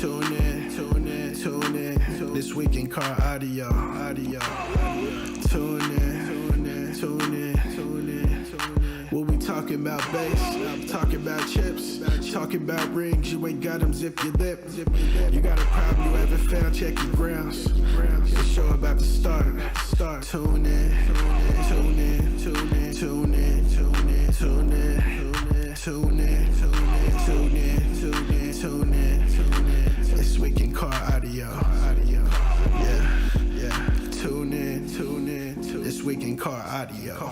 Tune in. This week in car audio. Tune in. We'll be talking about bass, talking about chips, talking about rings. You ain't got them, zip your lip. You got a problem, you haven't found, check your grounds. The show about to start. Tune in. This week in car audio. Yeah. Tune in. This week in car audio.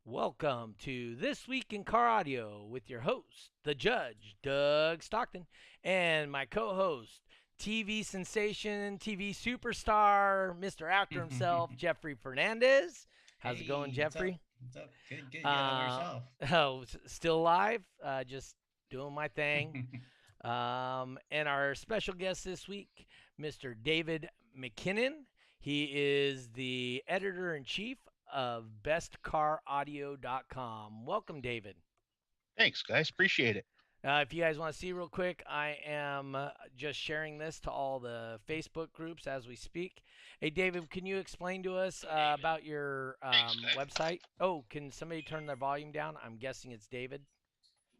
Welcome to This Week in Car Audio with your host, the Judge, Doug Stockton, and my co-host, TV sensation, TV superstar, Mr. Actor himself, Jeffrey Fernandez. How's it going, Jeffrey? What's up? Good. How about yourself? Still alive, just doing my thing. And our special guest this week, Mr. David MacKinnon. He is the editor-in-chief of BestCarAudio.com. Welcome, David. Thanks, guys. Appreciate it. If you guys want to see real quick, I am just sharing this to all the Facebook groups as we speak. Hey, David, can you explain to us about your website? Oh, can somebody turn their volume down? I'm guessing it's David.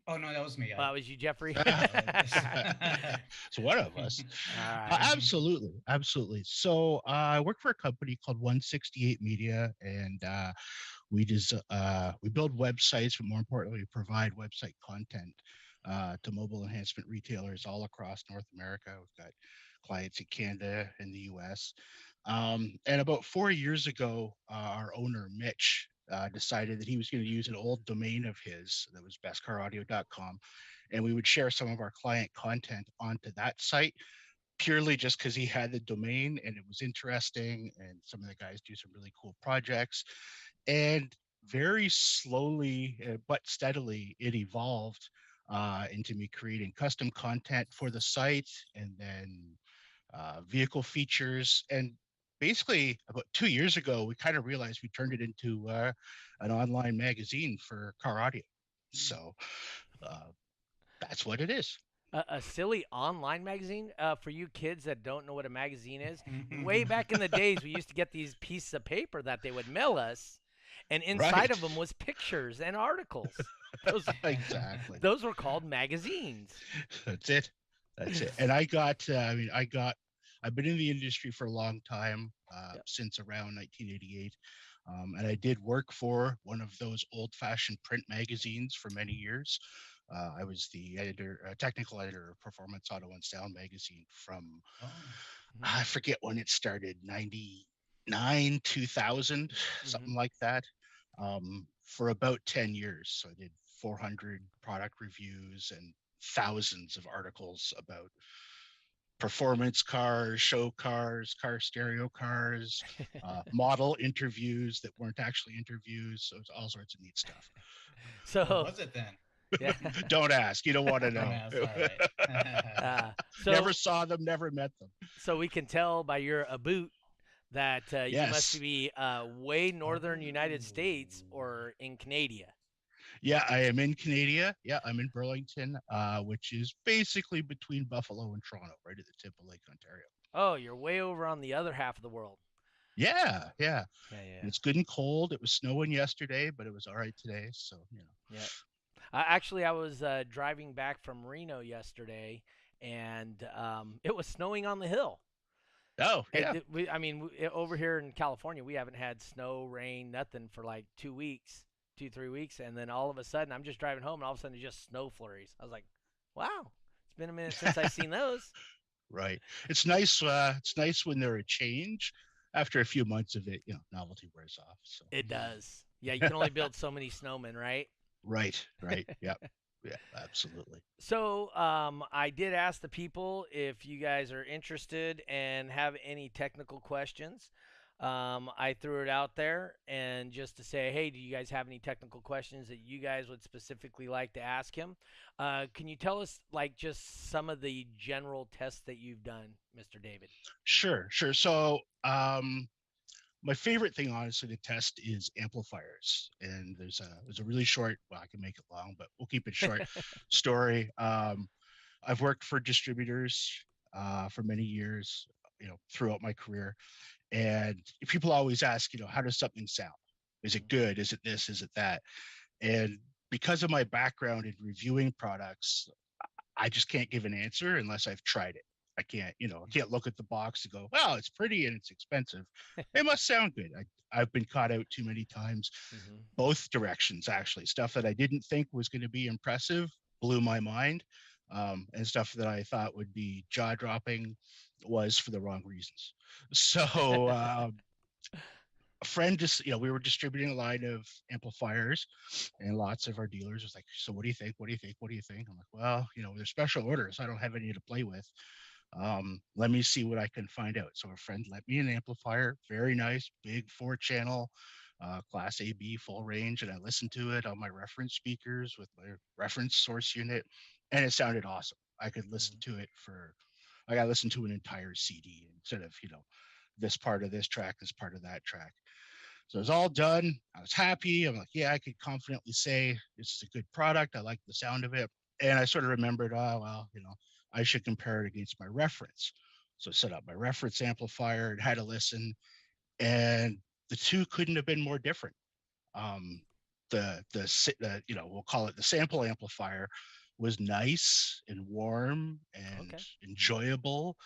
Oh, no, that was me. That was you, Jeffrey? It's one of us. Absolutely. So I work for a company called 168 Media, and we build websites, but more importantly, we provide website content to mobile enhancement retailers all across North America. We've got clients in Canada and the US. And about 4 years ago, our owner, Mitch, decided that he was going to use an old domain of his that was bestcaraudio.com, and we would share some of our client content onto that site purely just because he had the domain and it was interesting, and some of the guys do some really cool projects. And very slowly but steadily it evolved into me creating custom content for the site, and then vehicle features. And basically about 2 years ago, we kind of realized we turned it into an online magazine for car audio. So that's what it is. A silly online magazine for you kids that don't know what a magazine is. Way back in the days, we used to get these pieces of paper that they would mail us, and inside of them was pictures and articles. Exactly. Those were called magazines. That's it. And I've been in the industry for a long time, since around 1988. And I did work for one of those old-fashioned print magazines for many years. I was the technical editor of Performance Auto and Sound magazine from, I forget when it started, 99, 2000, something like that, for about 10 years. So I did 400 product reviews and thousands of articles about performance cars, show cars, car stereo cars, model interviews that weren't actually interviews. So it's all sorts of neat stuff. So what was it then? Yeah. Don't ask. You don't want to know. So, never saw them, never met them. So we can tell by your boot that you must be way northern United States or in Canada. Yeah, I am in Canada. Yeah, I'm in Burlington, which is basically between Buffalo and Toronto, right at the tip of Lake Ontario. Oh, you're way over on the other half of the world. Yeah. It's good and cold. It was snowing yesterday, but it was all right today. So, Yeah. Actually, I was driving back from Reno yesterday, and it was snowing on the hill. Oh, yeah. Over here in California, we haven't had snow, rain, nothing for like 2 weeks. 2-3 weeks, and then all of a sudden I'm just driving home and all of a sudden it's just snow flurries. I was like, wow, it's been a minute since I've seen those. Right. It's nice when they're a change. After a few months of it, novelty wears off. So it does. Yeah, you can only build so many snowmen, right? Right. Yeah, absolutely. So I did ask the people if you guys are interested and have any technical questions. I threw it out there, and just to say, hey, do you guys have any technical questions that you guys would specifically like to ask him? Can you tell us like just some of the general tests that you've done, Mr. David? Sure. So my favorite thing, honestly, to test is amplifiers. And there's a really short, well, I can make it long, but we'll keep it short story. I've worked for distributors for many years, throughout my career. And people always ask, how does something sound? Is it good? Is it this? Is it that? And because of my background in reviewing products, I just can't give an answer unless I've tried it. I can't look at the box and go, well, it's pretty and it's expensive. It must sound good. I've been caught out too many times, both directions, actually. Stuff that I didn't think was going to be impressive blew my mind. And stuff that I thought would be jaw-dropping was for the wrong reasons. So a friend we were distributing a line of amplifiers, and lots of our dealers was like, so what do you think? What do you think? What do you think? I'm like, well, they're special orders. I don't have any to play with. Let me see what I can find out. So a friend lent me an amplifier, very nice, big 4-channel, class A, B, full range. And I listened to it on my reference speakers with my reference source unit, and it sounded awesome. I could listen to it I got to listen to an entire CD instead of, this part of this track, this part of that track. So it was all done. I was happy. I'm like, yeah, I could confidently say this is a good product. I like the sound of it. And I sort of remembered, oh, well, I should compare it against my reference. So I set up my reference amplifier and had a listen, and the two couldn't have been more different. We'll call it the sample amplifier, was nice and warm and enjoyable.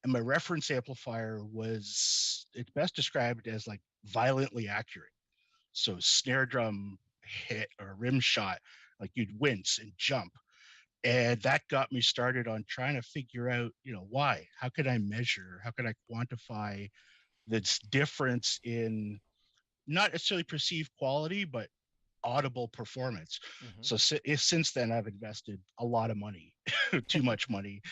And my reference amplifier it's best described as like violently accurate. So snare drum hit or rim shot, like you'd wince and jump. And that got me started on trying to figure out, why? How could I measure? How could I quantify this difference in not necessarily perceived quality, but audible performance? So since then, I've invested a lot of money, too much money,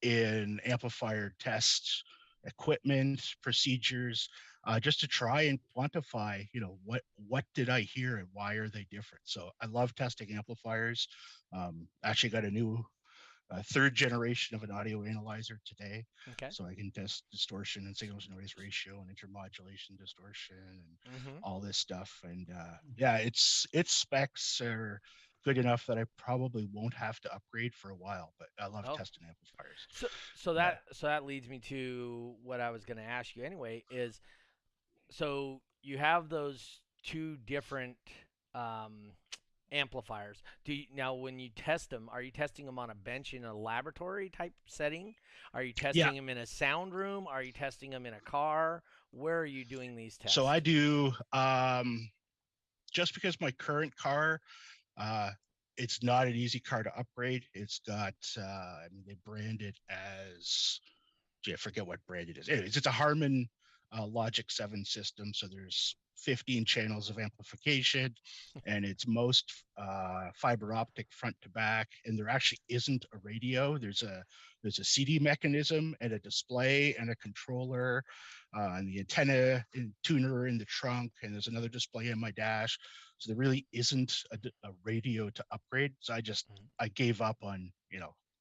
in amplifier tests, equipment, procedures, just to try and quantify, what did I hear and why are they different? So I love testing amplifiers. Actually got a new 3rd generation of an audio analyzer today. So I can test distortion and signal to noise ratio and intermodulation distortion and all this stuff. And its specs are good enough that I probably won't have to upgrade for a while, but I love testing amplifiers. So that leads me to what I was going to ask you anyway, is so you have those 2 different amplifiers. Now when you test them, are you testing them on a bench in a laboratory type setting? Are you testing them in a sound room? Are you testing them in a car? Where are you doing these tests? So I do, just because my current car, it's not an easy car to upgrade. It's got, they brand it as, I forget what brand it is. Anyways, it's a Harman Logic 7 system. So there's 15 channels of amplification, and it's most fiber optic front to back. And there actually isn't a radio. There's a CD mechanism and a display and a controller, and the antenna and tuner in the trunk. And there's another display in my dash. So there really isn't a radio to upgrade. So I gave up on,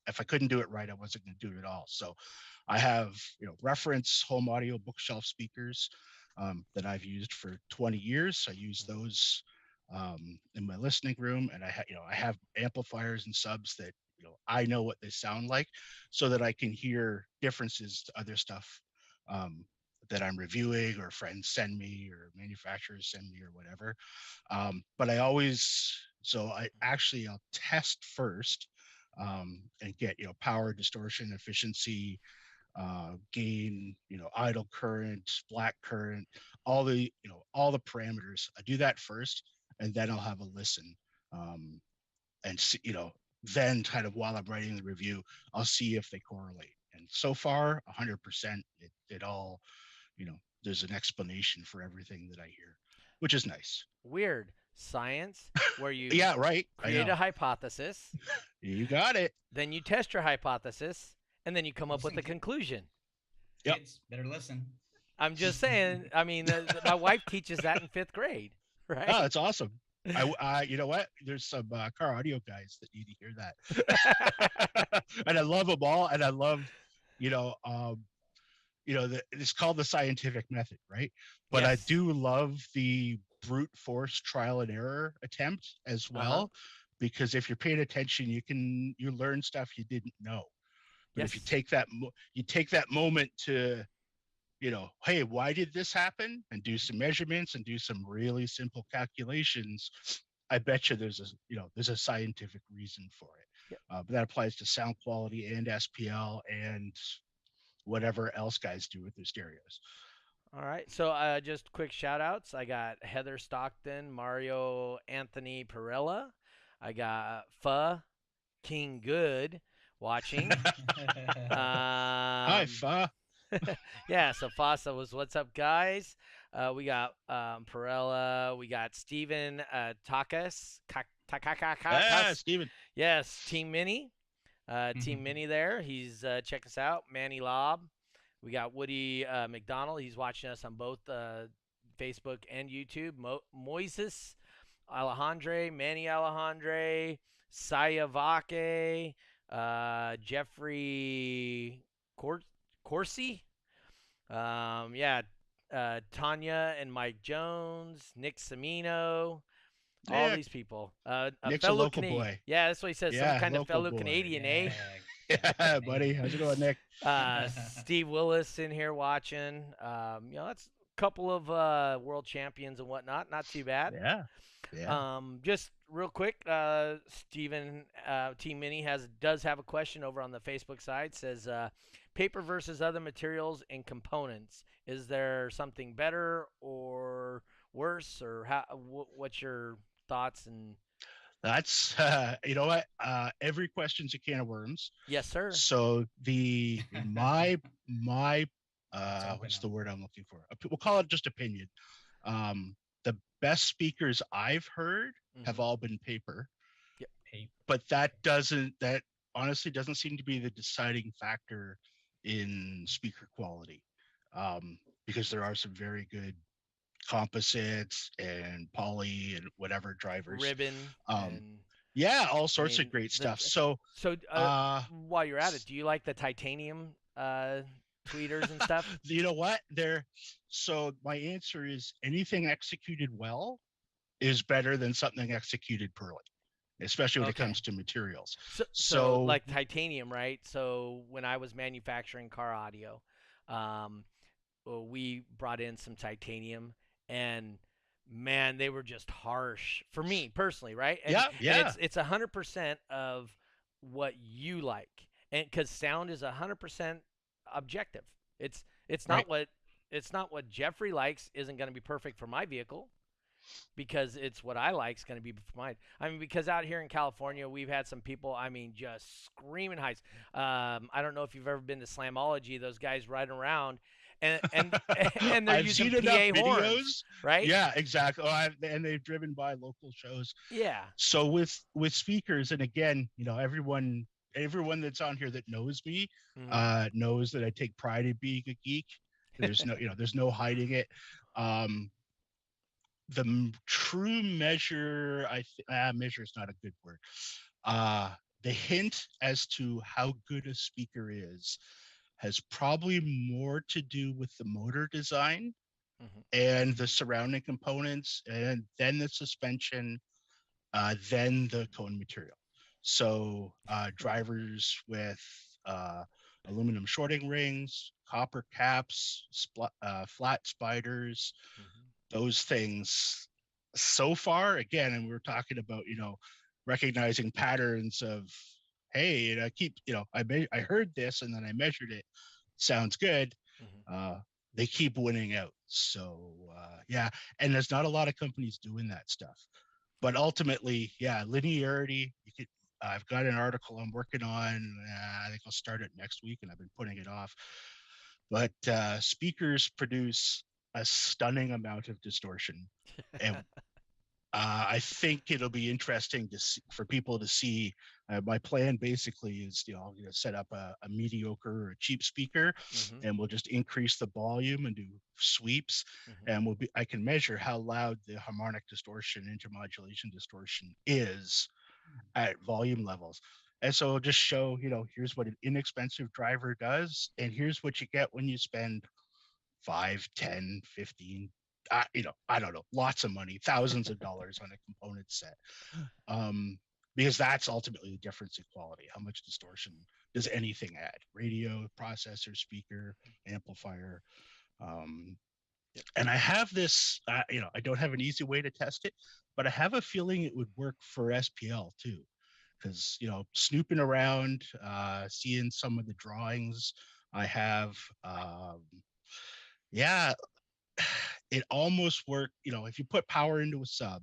if I couldn't do it right, I wasn't going to do it at all. So I have, reference home audio bookshelf speakers that I've used for 20 years. I use those in my listening room, and I have amplifiers and subs that I know what they sound like, so that I can hear differences to other stuff that I'm reviewing, or friends send me, or manufacturers send me, or whatever. But I'll test first and get power, distortion, efficiency, gain, idle current, black current, all the parameters. I do that first, and then I'll have a listen, and see, then kind of while I'm writing the review, I'll see if they correlate. And so far, 100%, it all, there's an explanation for everything that I hear, which is nice. Weird science where you create a hypothesis. You got it. Then you test your hypothesis, and then you come up with a conclusion. Kids, better listen. I'm just saying. I mean, my wife teaches that in 5th grade, right? Oh, that's awesome. You know what? There's some car audio guys that need to hear that, and I love them all. And I love, it's called the scientific method, right? But I Yes. do love the brute force trial and error attempt as well, because if you're paying attention, you learn stuff you didn't know. But if you Yes. take that moment to, hey, why did this happen? And do some measurements and do some really simple calculations. I bet you there's a scientific reason for it. Yep. But that applies to sound quality and SPL and whatever else guys do with their stereos. All right. So just quick shout outs. I got Heather Stockton, Mario Anthony Perella. I got Pha King Good watching. Hi, Fa. Yeah, so Fossa was what's up, guys. We got Perella. We got Steven Takas. Steven. Yes, Team Mini. Team Mini there. He's check us out. Manny Lob. We got Woody McDonald. He's watching us on both Facebook and YouTube. Moises Alejandre, Manny Alejandre, Sayavake, Jeffrey Corsi. Yeah, Tanya and Mike Jones, Nick Semino, all these people. A Nick's fellow a local Canadian. boy. Yeah, that's what he says. Yeah, Some kind of local fellow boy. Canadian, Yeah. Yeah, buddy. How's it going, Nick? Steve Willis in here watching. That's a couple of world champions and whatnot. Not too bad. Yeah. Yeah. Just real quick, Steven Team Mini does have a question over on the Facebook side. Says paper versus other materials and components. Is there something better or worse, or what's your thoughts? And That's you know what? Every question's a can of worms. yes, sir. So my open what's up. the word I'm looking for? We'll call it just opinion. The best speakers I've heard have all been paper. Yep. Paper. But that honestly doesn't seem to be the deciding factor in speaker quality, because there are some very good composites and poly and whatever drivers, Ribbon. yeah, all sorts of great stuff. So while you're at it, do you like the titanium tweeters and stuff? you know what, so my answer is anything executed well is better than something executed poorly, especially when it comes to materials. So like titanium, right? So when I was manufacturing car audio, we brought in some titanium, and man, they were just harsh for me personally, right? And, yeah. And it's 100% of what you like, and because sound is 100% objective. It's not what Jeffrey likes isn't going to be perfect for my vehicle, because it's what I like is going to be for mine. I mean, because out here in California, we've had some people, I mean, just screaming heights. I don't know if you've ever been to Slamology, those guys riding around, and they're I've using seen PA enough horns, videos, right? Yeah, exactly. And they've driven by local shows. Yeah. So with speakers, and again, everyone that's on here that knows me knows that I take pride in being a geek. There's no hiding it. The true measure, measure is not a good word. The hint as to how good a speaker is has probably more to do with the motor design and the surrounding components, and then the suspension, then the cone material. So drivers with aluminum shorting rings, copper caps, flat spiders, those things. So far, again, and we're talking about recognizing patterns of, hey, and I heard this and then I measured it, sounds good. They keep winning out. So yeah, and there's not a lot of companies doing that stuff. But ultimately, yeah, linearity. I've got an article I'm working on. I think I'll start it next week, and I've been putting it off. But speakers produce a stunning amount of distortion, and I think it'll be interesting for people to see. My plan basically is, I'm going to set up a mediocre or a cheap speaker, and we'll just increase the volume and do sweeps, and I can measure how loud the harmonic distortion, intermodulation distortion is at volume levels. And so it'll just show, here's what an inexpensive driver does, and here's what you get when you spend 5, 10, 15, I don't know, lots of money, thousands of dollars on a component set. Because that's ultimately the difference in quality. How much distortion does anything add? Radio, processor, speaker, amplifier. And I have this, I don't have an easy way to test it, but I have a feeling it would work for SPL too. Because, snooping around, seeing some of the drawings I have, yeah, it almost worked. If you put power into a sub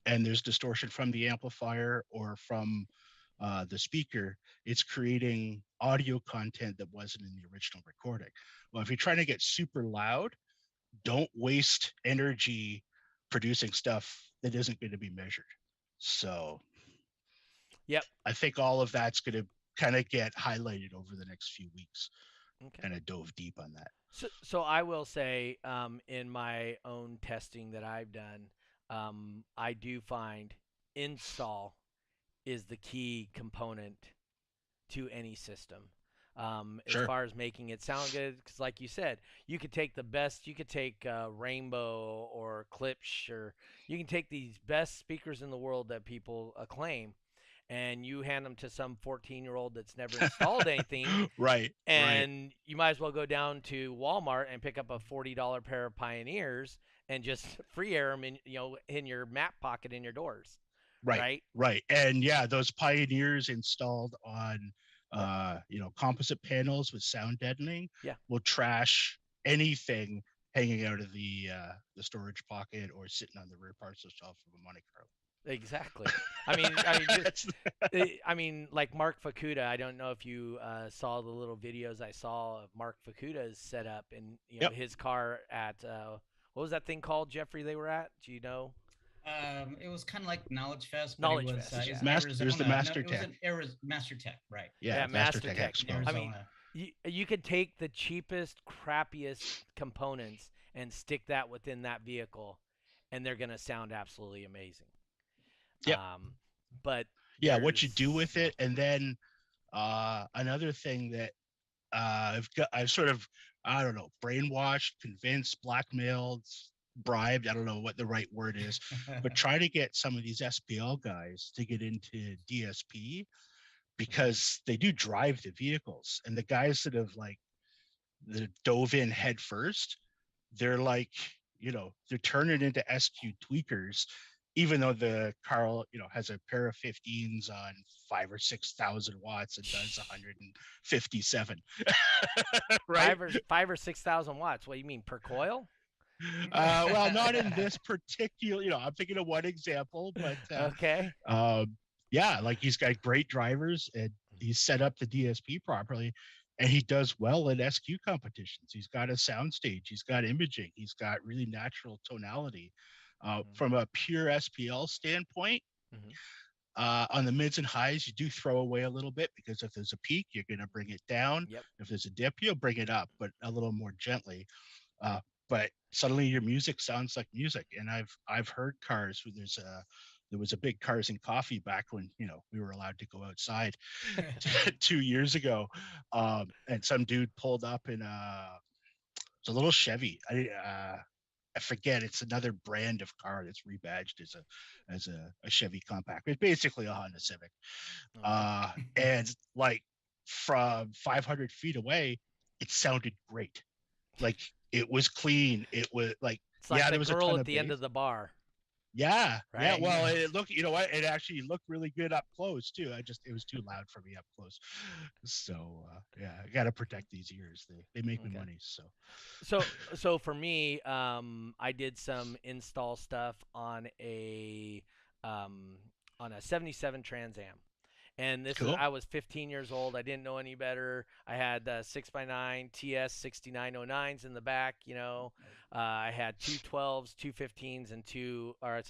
and there's distortion from the amplifier or from the speaker, it's creating audio content that wasn't in the original recording. Well, if you're trying to get super loud, don't waste energy producing stuff that isn't going to be measured. So Yep. I think all of that's going to kind of get highlighted over the next few weeks. Okay. Kind of dove deep on that. So I will say, in my own testing that I've done, I do find install is the key component to any system. As Sure. far as making it sound good, because like you said, you could take Rainbow or Klipsch, or you can take these best speakers in the world that people acclaim, and you hand them to some 14-year-old that's never installed anything, Right. and you might as well go down to Walmart and pick up a $40 pair of Pioneers and just free air them in your map pocket in your doors. Right. And yeah, those Pioneers installed on composite panels with sound deadening will trash anything hanging out of the storage pocket or sitting on the rear parcel shelf of a Monte Carlo. Exactly. I mean, like Mark Fukuda. I don't know if you saw the little videos I saw of Mark Fukuda's setup and his car at what was that thing called, Jeffrey? They were at. Do you know? It was kind of like Knowledge Fest. Knowledge but it was, Fest. it was There's the Master Tech. It was Master Tech, right? Yeah, Master Tech Expo. I mean, you could take the cheapest, crappiest components and stick that within that vehicle, and they're gonna sound absolutely amazing. Yeah. But yeah, what you do with it, and then another thing that I've sort of, I don't know, brainwashed, convinced, blackmailed, bribed, I don't know what the right word is, but try to get some of these SPL guys to get into DSP because they do drive the vehicles, and the guys that have that dove in head first, they're they're turning into SQ tweakers, even though the car has a pair of 15s on 5,000 or 6,000 watts and does 157. Right? 5 or 6,000 watts. What do you mean, per coil? Well, not in this particular, I'm thinking of one example, but okay. Yeah, he's got great drivers and he's set up the DSP properly, and he does well in SQ competitions. He's got a soundstage, he's got imaging, he's got really natural tonality. From a pure SPL standpoint, on the mids and highs, you do throw away a little bit because if there's a peak, you're going to bring it down. Yep. If there's a dip, you'll bring it up, but a little more gently. But suddenly your music sounds like music. And I've heard cars where there was a big Cars and Coffee back when we were allowed to go outside 2 years ago, and some dude pulled up in it's a little Chevy. I forget, it's another brand of car that's rebadged as a Chevy compact. It's basically a Honda Civic. And from 500 feet away, it sounded great. It was clean. It was it's like there was girl a ton at of the end of the bar. Yeah. Right? Yeah. Well, it looked, it actually looked really good up close too. it was too loud for me up close. So yeah, I got to protect these ears. They make me money. So for me, I did some install stuff on a 77 Trans Am. And I was 15 years old. I didn't know any better. I had 6x9 TS 6909s in the back. I had two 12s, two 15s, and I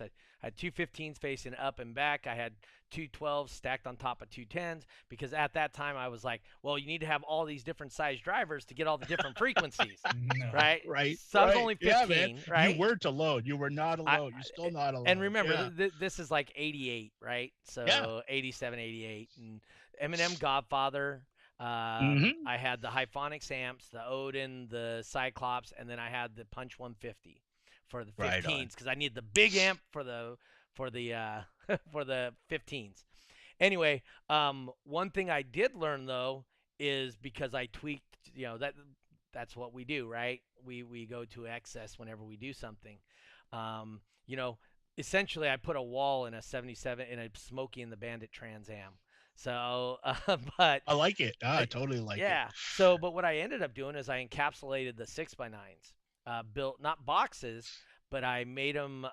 had two 15s facing up and back. I had 212s stacked on top of 210s, because at that time I was like, well, you need to have all these different size drivers to get all the different frequencies, No. right? Right. So I was right. only Yeah, 15, man. right? You weren't alone. You were not I, alone. You're still not alone. and remember, Yeah. this is like 88, right? Yeah. So 87, 88. And Eminem Godfather. Mm-hmm. I had the Hyphonics amps, the Odin, the Cyclops, and then I had the Punch 150 for the Right on. 15s because I need the big amp for the for the 15s. Anyway, one thing I did learn though is because I tweaked, that's what we do, right? We go to excess whenever we do something. Um, you know, essentially I put a wall in a 77 in a Smokey and the Bandit Trans Am. So, but I like it. I totally like it. yeah. So, but what I ended up doing is I encapsulated the 6x9s, built not boxes, but I made them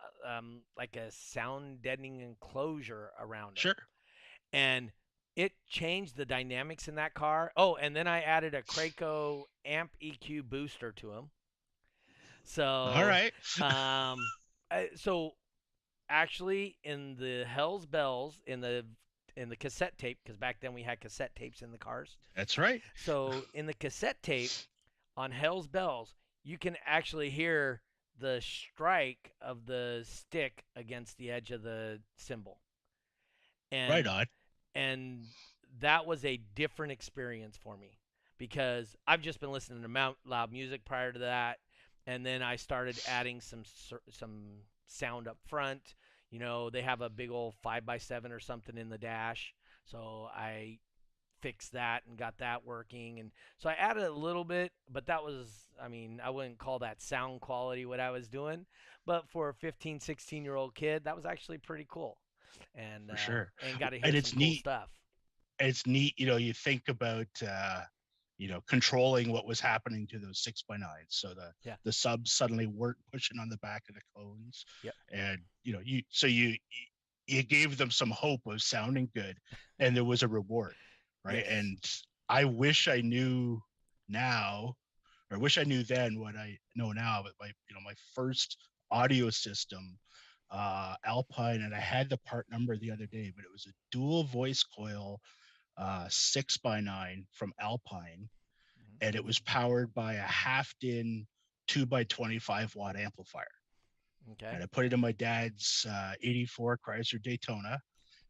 like a sound deadening enclosure around them. Sure. And it changed the dynamics in that car. Oh, and then I added a Kraco amp EQ booster to them. So, All right. so actually in the Hell's Bells in the cassette tape, because back then we had cassette tapes in the cars. That's right. So in the cassette tape on Hell's Bells, you can actually hear the strike of the stick against the edge of the cymbal. And, Right on. And that was a different experience for me because I've just been listening to loud music prior to that, and then I started adding some sound up front. They have a big old 5x7 or something in the dash, so I fixed that and got that working. And so I added a little bit, but that was, I wouldn't call that sound quality what I was doing, but for a 15, 16-year-old kid, that was actually pretty cool. And For sure. and got to hear And it's some cool neat. stuff. It's neat. You think about, controlling what was happening to those 6x9s. So the subs suddenly weren't pushing on the back of the cones. Yep. And, you gave them some hope of sounding good, and there was a reward. Right. Yes. And I wish I knew now, or I wish I knew then what I know now, but my first audio system, Alpine, and I had the part number the other day, but it was a dual voice coil 6x9 from Alpine, and it was powered by a half-din 2x25 watt amplifier. Okay. And I put it in my dad's 84 Chrysler Daytona,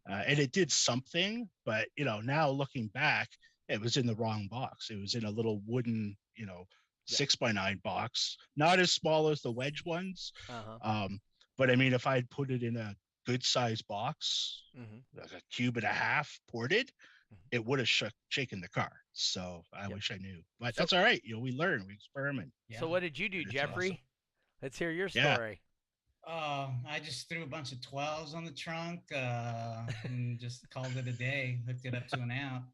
and it did something, but now looking back, it was in the wrong box. It was in a little wooden 6x9 box, not as small as the wedge ones. But if I had put it in a good size box, like a cube and a half ported, it would have shaken the car. So I wish I knew, but that's all right. We learn, we experiment. So what did you do, It's Jeffrey? awesome. Let's hear your Yeah. story. I just threw a bunch of 12s on the trunk and just called it a day. Hooked it up to an amp.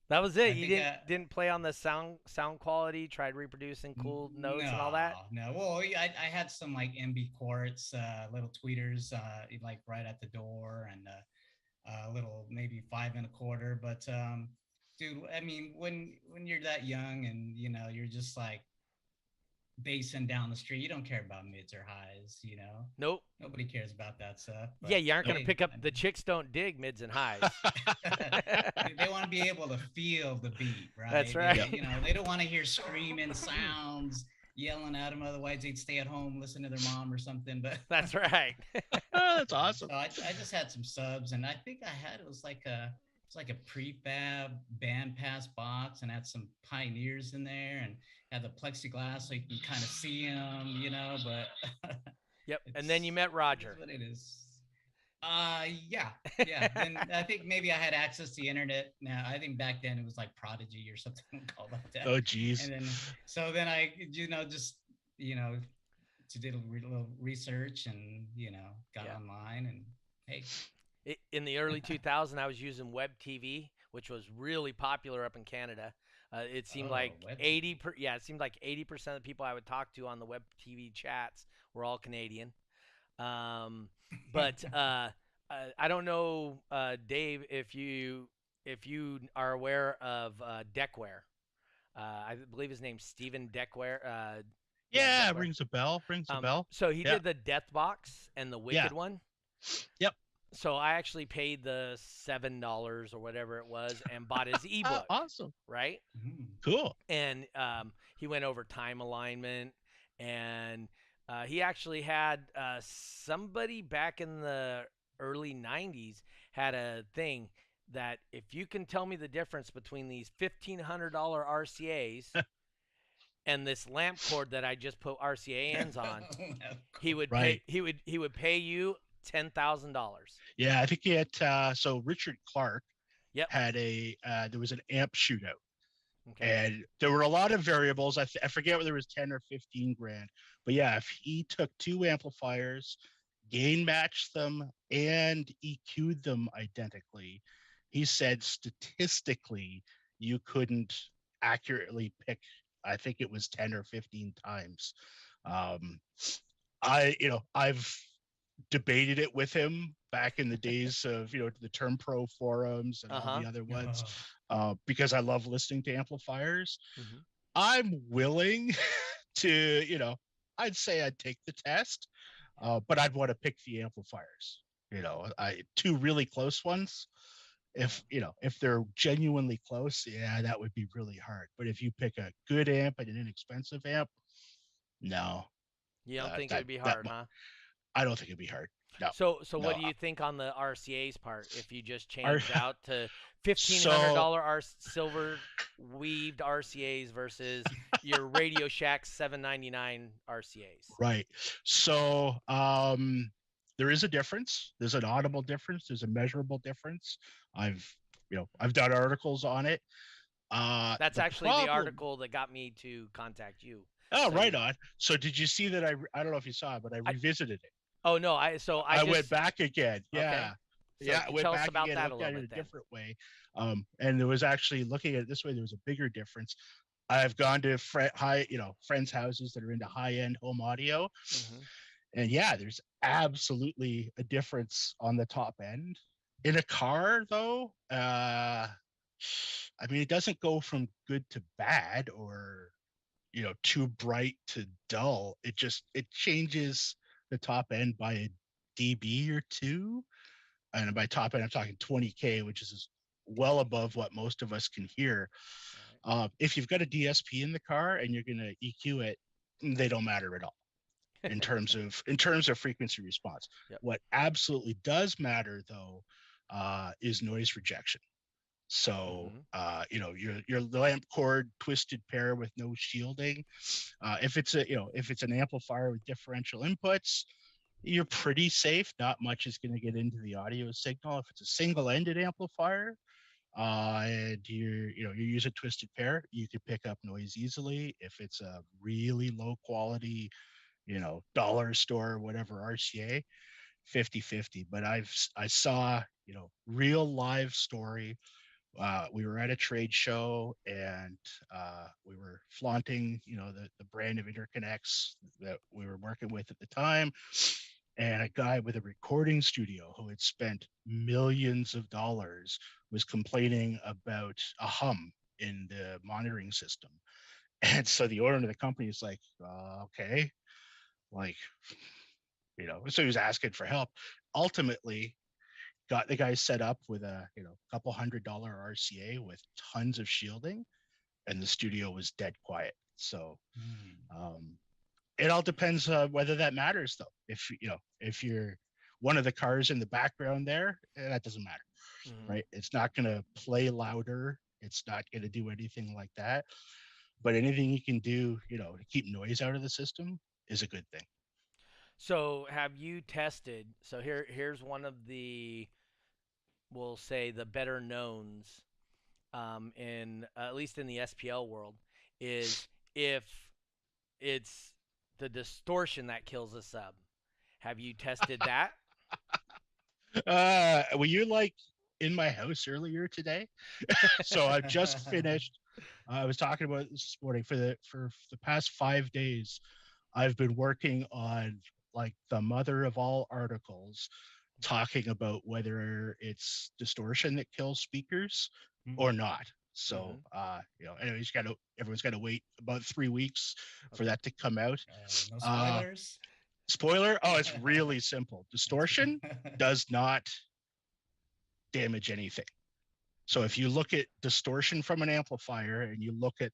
That was it. I You think, didn't play on the sound quality. Tried reproducing cool notes and all that. No. Well, I had some like MB quartz, little tweeters, like right at the door, and a little maybe 5 1/4. But dude, when you're that young and you're just like basing down the street, you don't care about mids or highs. Nope. Nobody cares about that stuff. But, Yeah, you aren't gonna pick up. The chicks don't dig mids and highs. They want to be able to feel the beat, right? That's right. They don't want to hear screaming sounds yelling at them. Otherwise, they'd stay at home, listen to their mom or something. But that's right. That's awesome. So I just had some subs, and I think it was like a prefab bandpass box, and had some Pioneers in there, and had the plexiglass so you can kind of see them, But yep. And then you met Roger. That's what it is. Yeah. And I think maybe I had access to the internet. Now I think back then it was like Prodigy or something called like that. Oh geez. And then I just did a little research and got online, and hey. In the early 2000s, I was using WebTV, which was really popular up in Canada. It seemed like 80%. It seemed like 80% of the people I would talk to on the WebTV chats were all Canadian. But I don't know, Dave, if you are aware of Deckware. I believe his name's Stephen Deckware. Yeah, Deckware. rings a bell. Rings a bell. So he did the Death Box and the Wicked one. Yep. So I actually paid the $7 or whatever it was and bought his ebook, Awesome. right? Mm. Cool. And he went over time alignment, and he actually had somebody back in the early 90s had a thing that if you can tell me the difference between these $1,500 RCAs and this lamp cord that I just put RCA ends on, he would Right. pay he would pay you $10,000. Yeah, I think he had so Richard Clark Yep. had there was an amp shootout, Okay. and there were a lot of variables. I forget whether it was 10 or 15 grand, but yeah, if he took two amplifiers, gain matched them, and EQ'd them identically, he said statistically you couldn't accurately pick. I think it was 10 or 15 times. Um, I've debated it with him back in the days of the Term Pro forums and all Uh-huh. the other ones, Oh. because I love listening to amplifiers. Mm-hmm. I'm willing to, I'd say I'd take the test, but I'd want to pick the amplifiers. I two really close ones. If they're genuinely close, yeah, that would be really hard. But if you pick a good amp and an inexpensive amp, no, You don't think it that would be that hard, huh? I don't think it'd be hard. No, So what no. do you think on the RCA's part if you just Our, changed out to $1,500 so silver weaved RCA's versus your Radio Shack $7.99 RCA's? right. So there is a difference. There's an audible difference. There's a measurable difference. I've done articles on it. That's The actually the problem. article that got me to contact you. Oh, So right on. So did you see that? I don't know if you saw it, but I I revisited it. oh no, I I went just back again. okay. Yeah. So Yeah, I went tell us back about again, that a looked little at it bit a then. different way. And there was actually looking at it this way, there was a bigger difference. I've gone to friends' houses that are into high-end home audio. Mm-hmm. And yeah, there's absolutely a difference on the top end. In a car, though, I mean, it doesn't go from good to bad or too bright to dull. It changes the top end by a dB or two, and by top end I'm talking 20K, which is well above what most of us can hear. If you've got a DSP in the car and you're going to EQ it, they don't matter at all in terms of frequency response. Yep. What absolutely does matter though is noise rejection. So your lamp cord twisted pair with no shielding. If it's an amplifier with differential inputs, you're pretty safe. Not much is going to get into the audio signal. If it's a single-ended amplifier, and you use a twisted pair, you can pick up noise easily. If it's a really low quality, dollar store, whatever RCA, 50-50. But I saw, real live story. We were at a trade show and we were flaunting, the brand of interconnects that we were working with at the time. And a guy with a recording studio who had spent millions of dollars was complaining about a hum in the monitoring system. And so the owner of the company is like, okay, like, so he was asking for help. Ultimately, got the guy set up with a couple $100 RCA with tons of shielding, and the studio was dead quiet. So it all depends whether that matters though. If you're one of the cars in the background there, that doesn't matter, right? It's not going to play louder. It's not going to do anything like that. But anything you can do, to keep noise out of the system is a good thing. So have you tested? So here's one of the, we'll say the better knowns, in at least in the SPL world, is if it's the distortion that kills a sub. Have you tested that? Were you like in my house earlier today? So I've just finished. I was talking about this morning for the past 5 days. I've been working on like the mother of all articles, talking about whether it's distortion that kills speakers or not. So anyways, everyone's got to wait about 3 weeks for that to come out. No spoilers. Spoiler, oh, it's really simple. Distortion does not damage anything. So if you look at distortion from an amplifier and you look at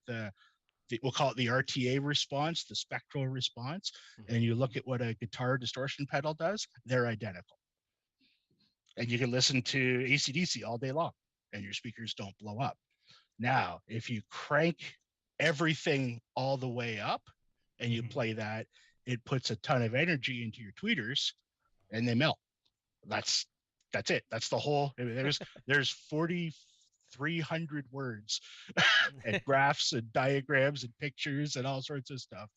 we'll call it the RTA response, the spectral response, and you look at what a guitar distortion pedal does, they're identical. And you can listen to AC/DC all day long and your speakers don't blow up. Now, if you crank everything all the way up and you play that, it puts a ton of energy into your tweeters and they melt. That's it. That's the whole. I mean, there's 4,300 words and graphs and diagrams and pictures and all sorts of stuff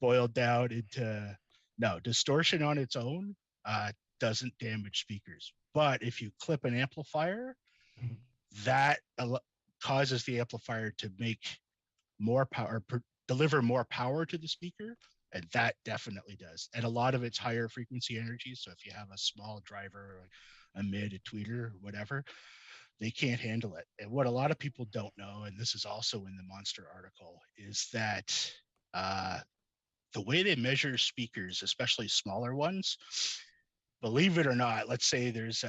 boiled down into no distortion on its own doesn't damage speakers. But if you clip an amplifier, that causes the amplifier to make more power, deliver more power to the speaker. And that definitely does. And a lot of it's higher frequency energy. So if you have a small driver, or a mid, a tweeter, whatever, they can't handle it. And what a lot of people don't know, and this is also in the Monster article, is that the way they measure speakers, especially smaller ones, believe it or not, let's say there's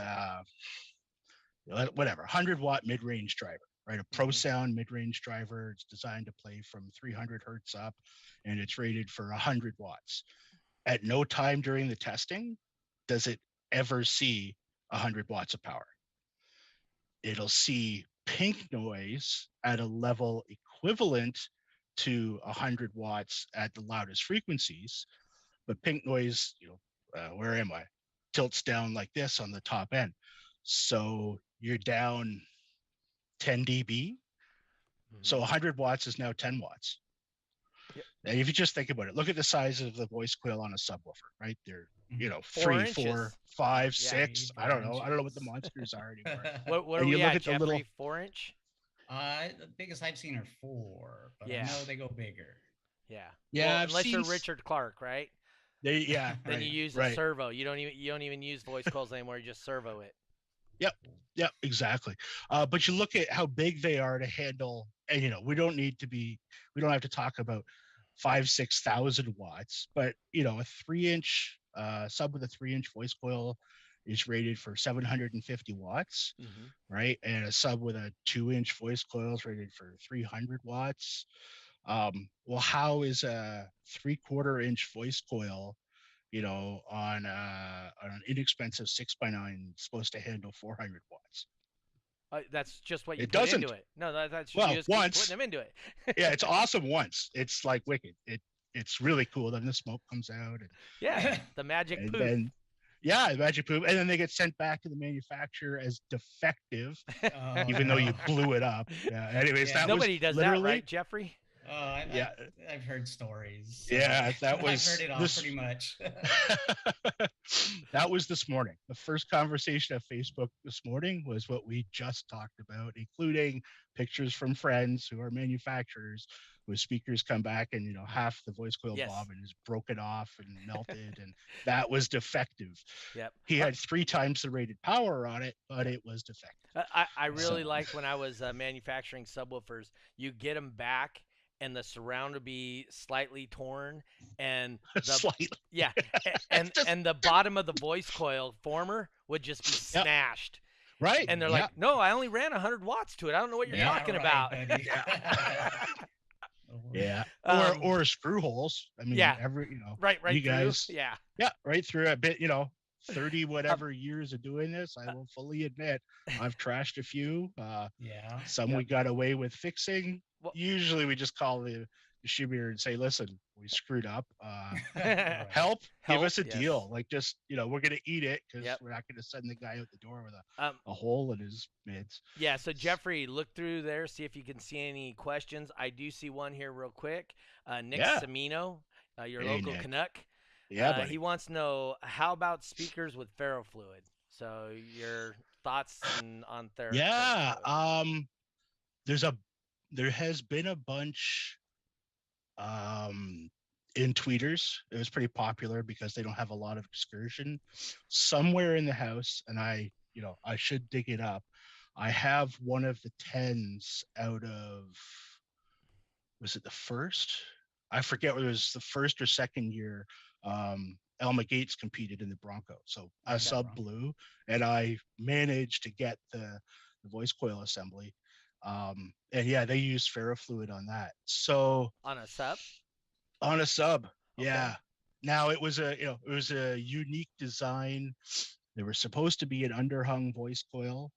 whatever, 100-watt mid-range driver, right? A Pro Sound mid-range driver. It's designed to play from 300 hertz up, and it's rated for 100 watts. At no time during the testing does it ever see 100 watts of power. It'll see pink noise at a level equivalent to 100 watts at the loudest frequencies, but pink noise, where am I? Tilts down like this on the top end. So you're down 10 dB. So 100 watts is now 10 watts. Yep. And if you just think about it, look at the size of the voice coil on a subwoofer, right? They're, 4 3, 4, inches. 5, Yeah. 6. I don't know. I don't know what the monsters are anymore. What And are you we look at, at the Jeffrey? little- 4-inch? The biggest I've seen are 4, but I know they go bigger. Yeah. Yeah, Well, I've unless you're seen Richard Clark, right? Yeah. Then right, you use right. a servo. You don't even use voice coils anymore. You just servo it. Yep, exactly. But you look at how big they are to handle, and we don't have to talk about 5,000-6,000 watts, but a 3-inch sub with a 3-inch voice coil is rated for 750 watts, right? And a sub with a 2-inch voice coil is rated for 300 watts. Well, how is a 3/4-inch voice coil, on an inexpensive 6x9 supposed to handle 400 watts? That's just what you It put doesn't. into it. No, that's Well, you just keep once. putting them into it. Yeah, it's awesome once. It's like wicked. It's really cool. Then the smoke comes out, Yeah, the magic and poof. then the magic poop, and then they get sent back to the manufacturer as defective, even though you blew it up. Yeah. Anyways, Yeah. Nobody does that, literally, right, Jeffrey? I've heard stories. Yeah, that was. I've heard it all pretty much. That was this morning. The first conversation at Facebook this morning was what we just talked about, including pictures from friends who are manufacturers, whose speakers come back and half the voice coil bobbin is broken off and melted, and that was defective. Yep. He had 3 times the rated power on it, but it was defective. I really liked when I was manufacturing subwoofers. You get them back, and the surround would be slightly torn, and Slightly. Yeah, and the bottom of the voice coil former would just be smashed. Right. And they're like, no, I only ran 100 watts to it. I don't know what you're talking about. Yeah. Or screw holes. I mean, right you through. guys, yeah, right through a bit, 30 whatever years of doing this. I will fully admit I've trashed a few. Some we got away with fixing. Well, usually we just call the distributor and say, listen, we screwed up. Help, give us a deal. Like, just, we're going to eat it because we're not going to send the guy out the door with a hole in his mids. Yeah. So Jeffrey, look through there, see if you can see any questions. I do see one here real quick. Nick Semino, your local Nick. Canuck. Yeah, he wants to know, how about speakers with ferrofluid? So your thoughts on ferrofluid? Yeah. There has been a bunch in tweeters. It was pretty popular because they don't have a lot of dispersion. Somewhere in the house, and I should dig it up. I have one of the 10s out of, was it the first? I forget whether it was the first or second year Elma Gates competed in the Bronco. So a Okay. sub blew, and I managed to get the voice coil assembly. And yeah, they used ferrofluid on that. So On a sub? on a sub, Okay. yeah. Now it was a unique design. There was supposed to be an underhung voice coil.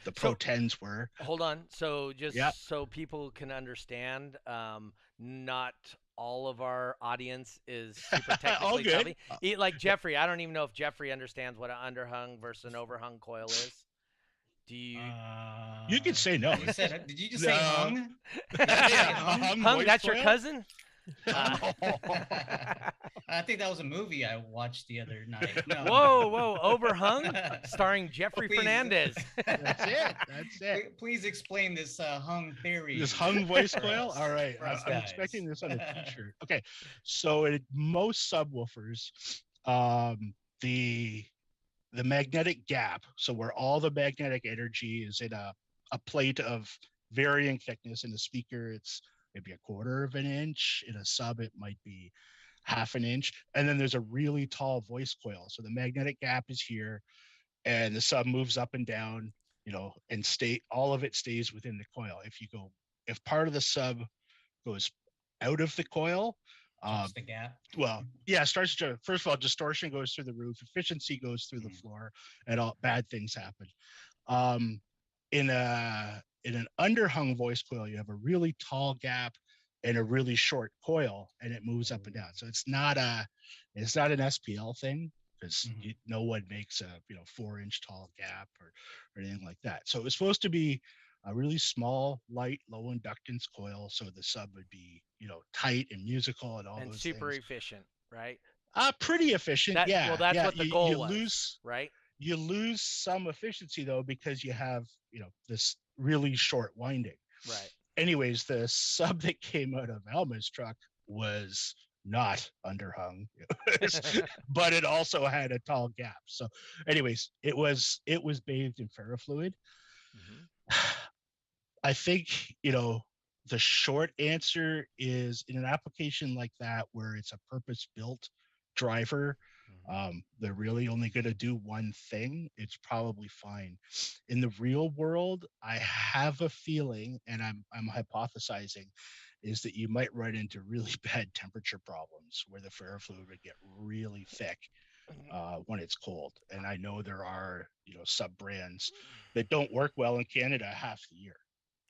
The Pro So- 10s were. Hold on. So just Yeah. so people can understand, not all of our audience is super All technically good. savvy. Like Jeffrey, I don't even know if Jeffrey understands what an underhung versus an overhung coil is. Do you? You could say no. Did you just say No. hung? Yeah, hung? hung Hung, voice that's your coil? cousin? I think that was a movie I watched the other night. No. Whoa, overhung, starring Jeffrey Please. Fernandez. That's it. That's it. Please explain this hung theory. This hung voice for coil. us- All right, for us I'm guys. expecting this on a T-shirt. Okay, so in most subwoofers, the magnetic gap, so where all the magnetic energy is in a plate of varying thickness. In a speaker, it's maybe 1/4 of an inch. In a sub, it might be 1/2 an inch. And then there's a really tall voice coil. So the magnetic gap is here, and the sub moves up and down, and all of it stays within the coil. If part of the sub goes out of the coil, Drops the gap. well, yeah, starts to, first of all, distortion goes through the roof, efficiency goes through the floor, and all bad things happen. In an underhung voice coil, you have a really tall gap and a really short coil, and it moves up and down. So it's not an SPL thing, because no one makes a 4-inch tall gap or anything like that. So it was supposed to be a really small, light, low inductance coil, so the sub would be tight and musical and all And those super things. efficient, right? Pretty efficient. Well, that's yeah. what the goal you was, lose right? You lose some efficiency though, because you have this really short winding. Right. Anyways, the sub that came out of Alma's truck was not underhung, but it also had a tall gap. So anyways, it was bathed in ferrofluid. I think the short answer is, in an application like that where it's a purpose-built driver, they're really only going to do one thing, it's probably fine. In the real world, I have a feeling, and I'm hypothesizing, is that you might run into really bad temperature problems where the ferrofluid would get really thick when it's cold. And I know there are sub brands that don't work well in Canada half the year.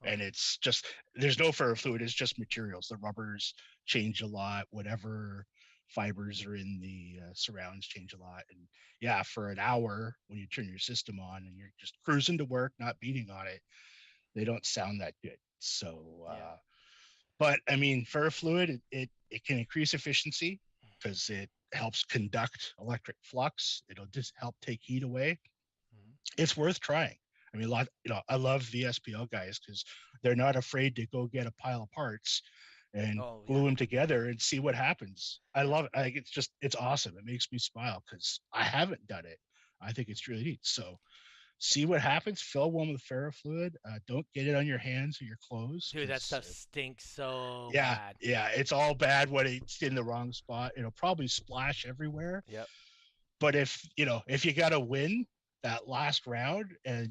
And it's just, there's no ferrofluid, it's just materials. The rubbers change a lot, whatever fibers are in the surrounds change a lot. And yeah, for an hour when you turn your system on and you're just cruising to work, not beating on it, they don't sound that good. So but I mean, ferrofluid, it can increase efficiency because it helps conduct electric flux. It'll just help take heat away. It's worth trying. I mean, I love the SPL guys because they're not afraid to go get a pile of parts and glue them together and see what happens. I love it. I think it's awesome. It makes me smile because I haven't done it. I think it's really neat. So see what happens. Fill one with ferrofluid. Don't get it on your hands or your clothes. Dude, that stuff stinks so yeah, bad. Yeah, it's all bad when it's in the wrong spot. It'll probably splash everywhere. Yep. But if you got to win that last round and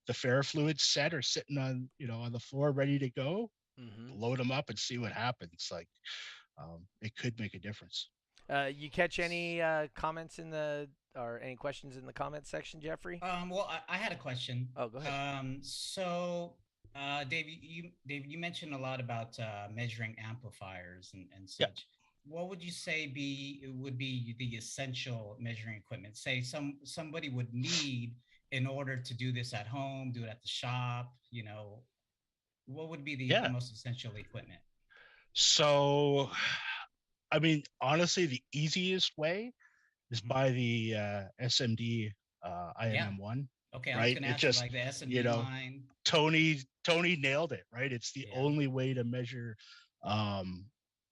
the ferrofluid set are sitting on on the floor ready to go, load them up and see what happens. Like it could make a difference. You catch any comments or any questions in the comments section, Jeffrey? Well, I had a question. Oh, go ahead. Dave, you mentioned a lot about measuring amplifiers and such. Yep. What would you say would be the essential measuring equipment? Say somebody would need in order to do this at home, do it at the shop. What would be the most essential equipment? So, I mean, honestly, the easiest way is buy the SMD IMM1. Okay, right? I was going to ask you, like the SMD line. Tony nailed it, right? It's the only way to measure.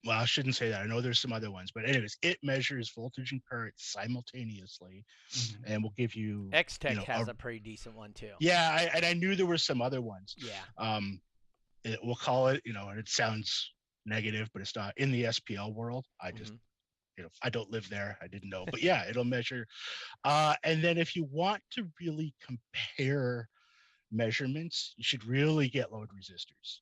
Well, I shouldn't say that. I know there's some other ones, but anyways, it measures voltage and current simultaneously, and will give you. X-Tech has a pretty decent one too. Yeah, I knew there were some other ones. Yeah. We'll call it, and it sounds negative, but it's not in the SPL world. I just, I don't live there. I didn't know, but yeah, it'll measure. And then if you want to really compare measurements, you should really get load resistors.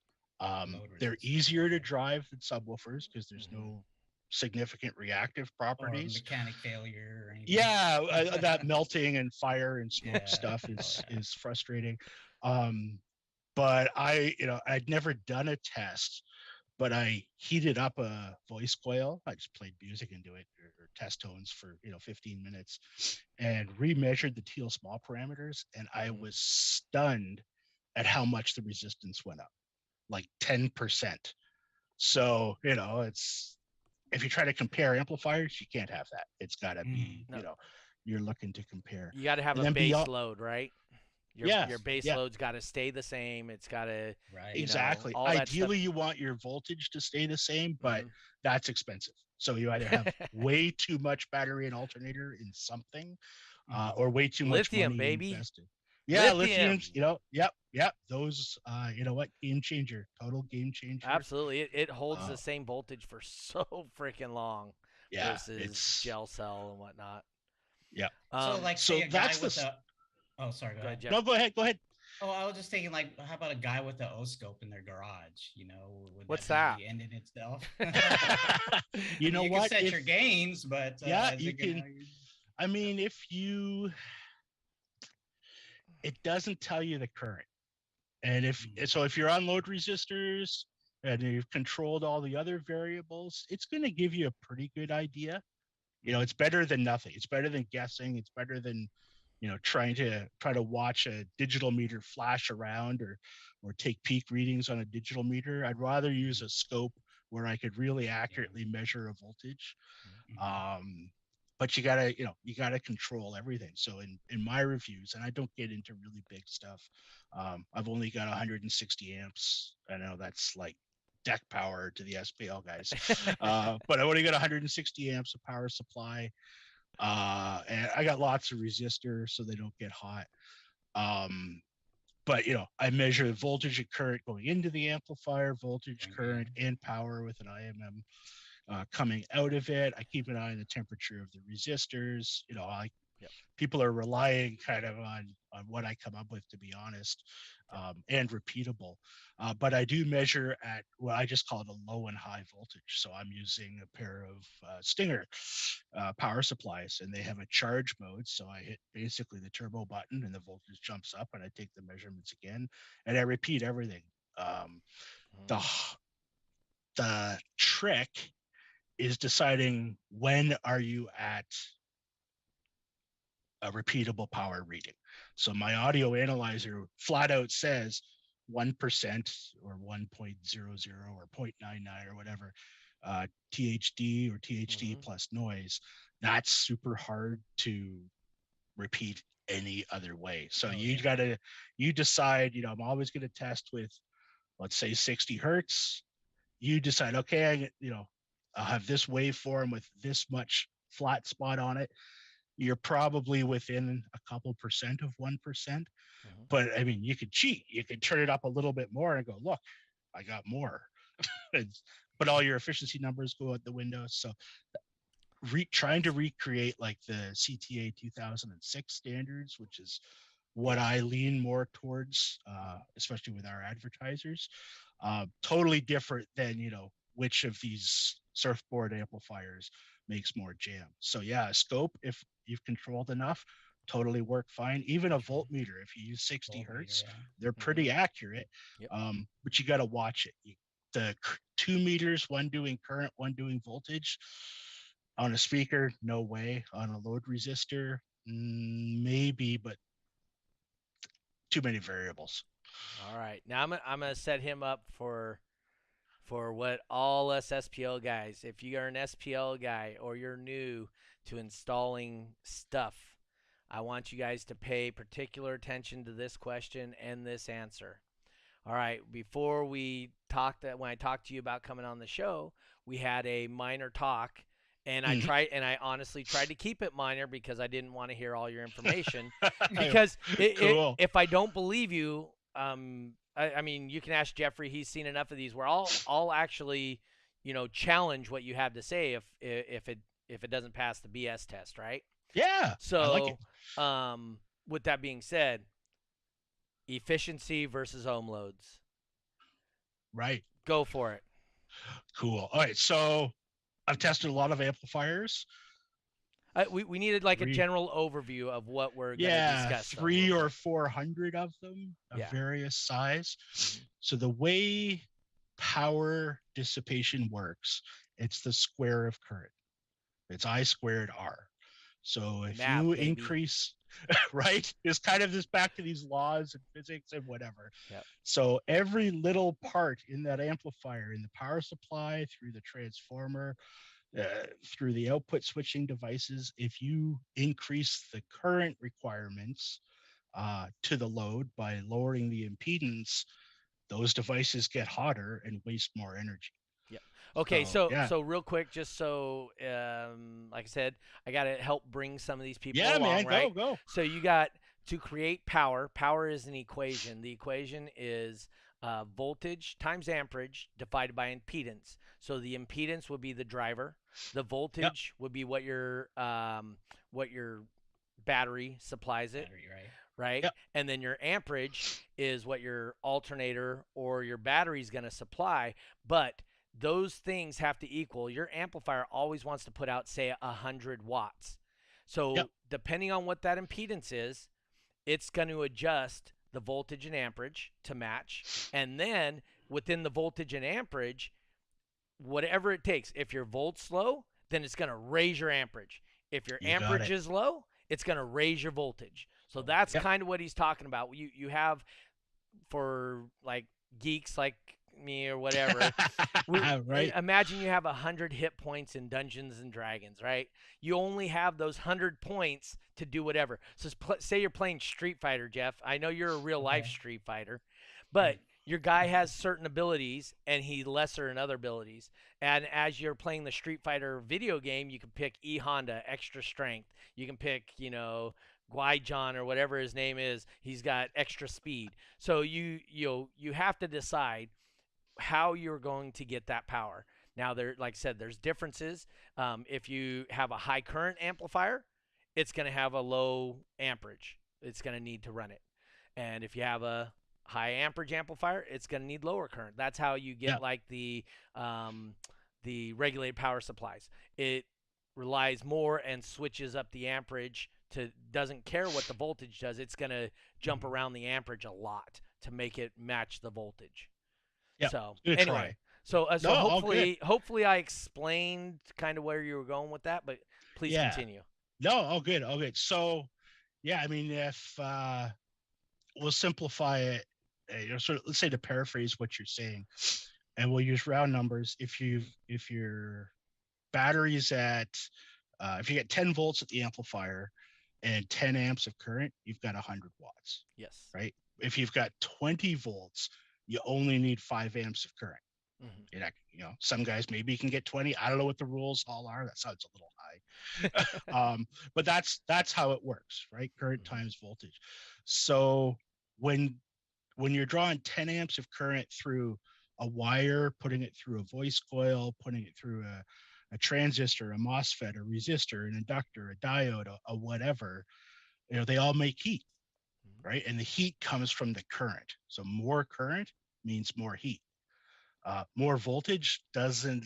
They're easier to drive than subwoofers because there's no significant reactive or properties. mechanic failure or anything. Yeah, that melting and fire and smoke Yeah. stuff Oh, is yeah. is frustrating. But I'd never done a test, but I heated up a voice coil. I just played music into it or test tones for 15 minutes and remeasured the teal small parameters, and I was stunned at how much the resistance went up, like 10%. So it's, if you try to compare amplifiers, you can't have that. It's got to be you're looking to compare. You got to have And a then base load, right? Your base yeah. load's got to stay the same. It's got to Exactly. all that Ideally, stuff. you want your voltage to stay the same, but that's expensive. So you either have way too much battery and alternator in something, or way too much lithium, money baby. invested. Yeah, Lithium. lithiums. Yep. Those, game changer, total game changer. Absolutely, it holds the same voltage for so freaking long. Yeah, versus it's gel cell and whatnot. Yeah. So like, say a guy with a. Oh, sorry. Go ahead. Jeff. No, go ahead. Oh, I was just thinking, like, how about a guy with an O-scope in their garage? Would What's that? Be the end in itself? You know you what? can set your gains, but you can. I mean, it doesn't tell you the current, and if you're on load resistors and you've controlled all the other variables, it's going to give you a pretty good idea. It's better than nothing. It's better than guessing. It's better than trying to watch a digital meter flash around or take peak readings on a digital meter. I'd rather use a scope where I could really accurately measure a voltage. But you gotta control everything. So in my reviews, and I don't get into really big stuff, I've only got 160 amps. I know that's like deck power to the SPL guys, but I only got 160 amps of power supply. And I got lots of resistors so they don't get hot. But I measure the voltage and current going into the amplifier, voltage, current, and power with an IMM coming out of it. I keep an eye on the temperature of the resistors. People are relying kind of on what I come up with, to be honest, and repeatable. But I do measure at what I just call it a low and high voltage. So I'm using a pair of Stinger power supplies, and they have a charge mode. So I hit basically the turbo button and the voltage jumps up, and I take the measurements again, and I repeat everything. The trick is deciding when are you at a repeatable power reading. So my audio analyzer flat out says 1% or 1.00 or 0.99 or whatever, THD or THD plus noise. That's super hard to repeat any other way. So you decide, I'm always going to test with, let's say 60 Hertz. You decide, okay, I'll have this waveform with this much flat spot on it. You're probably within a couple percent of 1%. But I mean, you could cheat. You could turn it up a little bit more and go, look, I got more. But all your efficiency numbers go out the window. So trying to recreate like the CTA 2006 standards, which is what I lean more towards, especially with our advertisers, totally different than, which of these surfboard amplifiers makes more jam. So yeah, a scope, if you've controlled enough, totally work fine. Even a voltmeter, if you use 60 Hertz, they're pretty accurate. But you got to watch it. The 2 meters, one doing current, one doing voltage. On a speaker, no way. On a load resistor, maybe, but too many variables. All right, now I'm gonna set him up for what all us SPL guys. If you are an SPL guy or you're new to installing stuff, I want you guys to pay particular attention to this question and this answer. All right, before when I talked to you about coming on the show, we had a minor talk, and I honestly tried to keep it minor because I didn't want to hear all your information. Because if I don't believe you, I mean, you can ask Jeffrey. He's seen enough of these where I'll actually challenge what you have to say if it doesn't pass the BS test, right? Yeah, I like it. So, with that being said, efficiency versus ohm loads. Right. Go for it. Cool. All right. So I've tested a lot of amplifiers. We needed like a general overview of what we're going to discuss. 300 or 400 of them of Yeah. various size. So the way power dissipation works, it's the square of current. It's I squared R. So if Math, you baby. increase, right, it's kind of this back to these laws and physics and whatever. Yep. So every little part in that amplifier, in the power supply, through the transformer, through the output switching devices, if you increase the current requirements to the load by lowering the impedance, those devices get hotter and waste more energy. Yep. Okay, so yeah. real quick, just so like I said, I got to help bring some of these people Yeah, along, man, right? go. So you got to create power. Power is an equation. The equation is voltage times amperage divided by impedance. So the impedance would be the driver. The voltage would be what your battery supplies it. Battery, right? Right? Yep. And then your amperage is what your alternator or your battery is going to supply. But those things have to equal. Your amplifier always wants to put out, say, 100 watts. So depending on what that impedance is, it's going to adjust the voltage and amperage to match. And then within the voltage and amperage, whatever it takes. If your volt's low, then it's going to raise your amperage. If your amperage is low, it's going to raise your voltage. So that's kind of what he's talking about. You have, for like geeks like me or whatever, right? Imagine you have 100 hit points in Dungeons and Dragons, right? You only have those 100 points to do whatever. So say you're playing Street Fighter, Jeff. I know you're a real life Street Fighter, but your guy has certain abilities and he's lesser in other abilities. And as you're playing the Street Fighter video game, you can pick E Honda, extra strength. You can pick, Gwai-John or whatever his name is. He's got extra speed. So you have to decide how you're going to get that power. Now, like I said, there's differences. If you have a high current amplifier, it's going to have a low amperage. It's going to need to run it. And if you have a high amperage amplifier, it's going to need lower current. That's how you get like the regulated power supplies. It relies more and switches up the amperage doesn't care what the voltage does. It's going to jump around the amperage a lot to make it match the voltage. Yeah. So anyway, so hopefully I explained kind of where you were going with that, but please continue. No, all good. So, I mean, if we'll simplify it, sort of, let's say, to paraphrase what you're saying, and we'll use round numbers. If your battery's at if you get 10 volts at the amplifier and 10 amps of current, you've got 100 watts. Yes. Right. If you've got 20 volts, you only need 5 amps of current. Mm-hmm. Some guys maybe can get 20. I don't know what the rules all are. That sounds a little high. But that's how it works, right? Current times voltage. So when you're drawing 10 amps of current through a wire, putting it through a voice coil, putting it through a transistor, a MOSFET, a resistor, an inductor, a diode, a whatever, they all make heat, right? And the heat comes from the current. So more current means more heat. More voltage doesn't,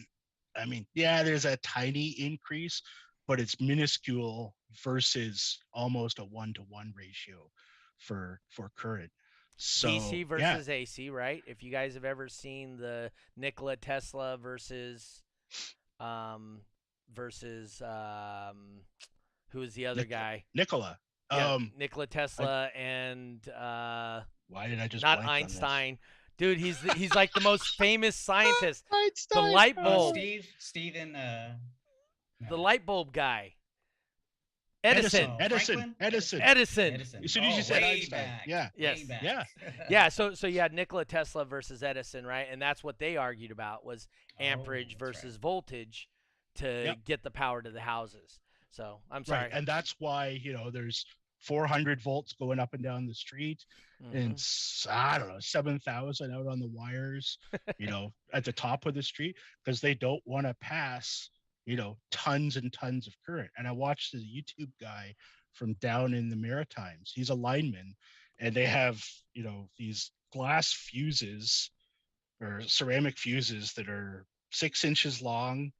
there's a tiny increase, but it's minuscule versus almost a 1-to-1 ratio for current. So, DC versus AC, right? If you guys have ever seen the Nikola Tesla versus who is the other guy? Nikola. Nikola Tesla and why did I just not Einstein? Dude, he's like the most famous scientist. The light bulb. Steven. The light bulb guy. Edison. Edison. As soon as you said Einstein. Back. Yeah. So you had Nikola Tesla versus Edison, right? And that's what they argued about was amperage versus voltage to get the power to the houses. So I'm sorry. Right. And that's why, there's 400 volts going up and down the street, and I don't know, 7,000 out on the wires, at the top of the street, because they don't want to pass, tons and tons of current. And I watched the YouTube guy from down in the Maritimes. He's a lineman, and they have, these glass fuses or ceramic fuses that are 6 inches long,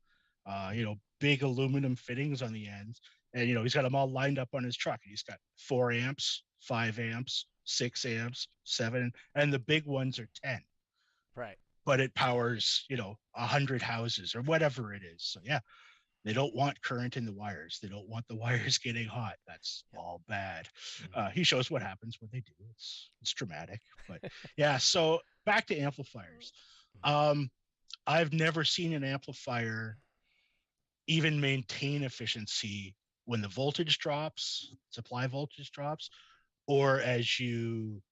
big aluminum fittings on the ends. And, he's got them all lined up on his truck. And he's got 4 amps, 5 amps, 6 amps, 7, and the big ones are 10. Right. But it powers, 100 houses or whatever it is. So, yeah, they don't want current in the wires. They don't want the wires getting hot. That's all bad. He shows what happens when they do. It's dramatic. But, yeah, so back to amplifiers. I've never seen an amplifier even maintain efficiency when the voltage drops, supply voltage drops, or as you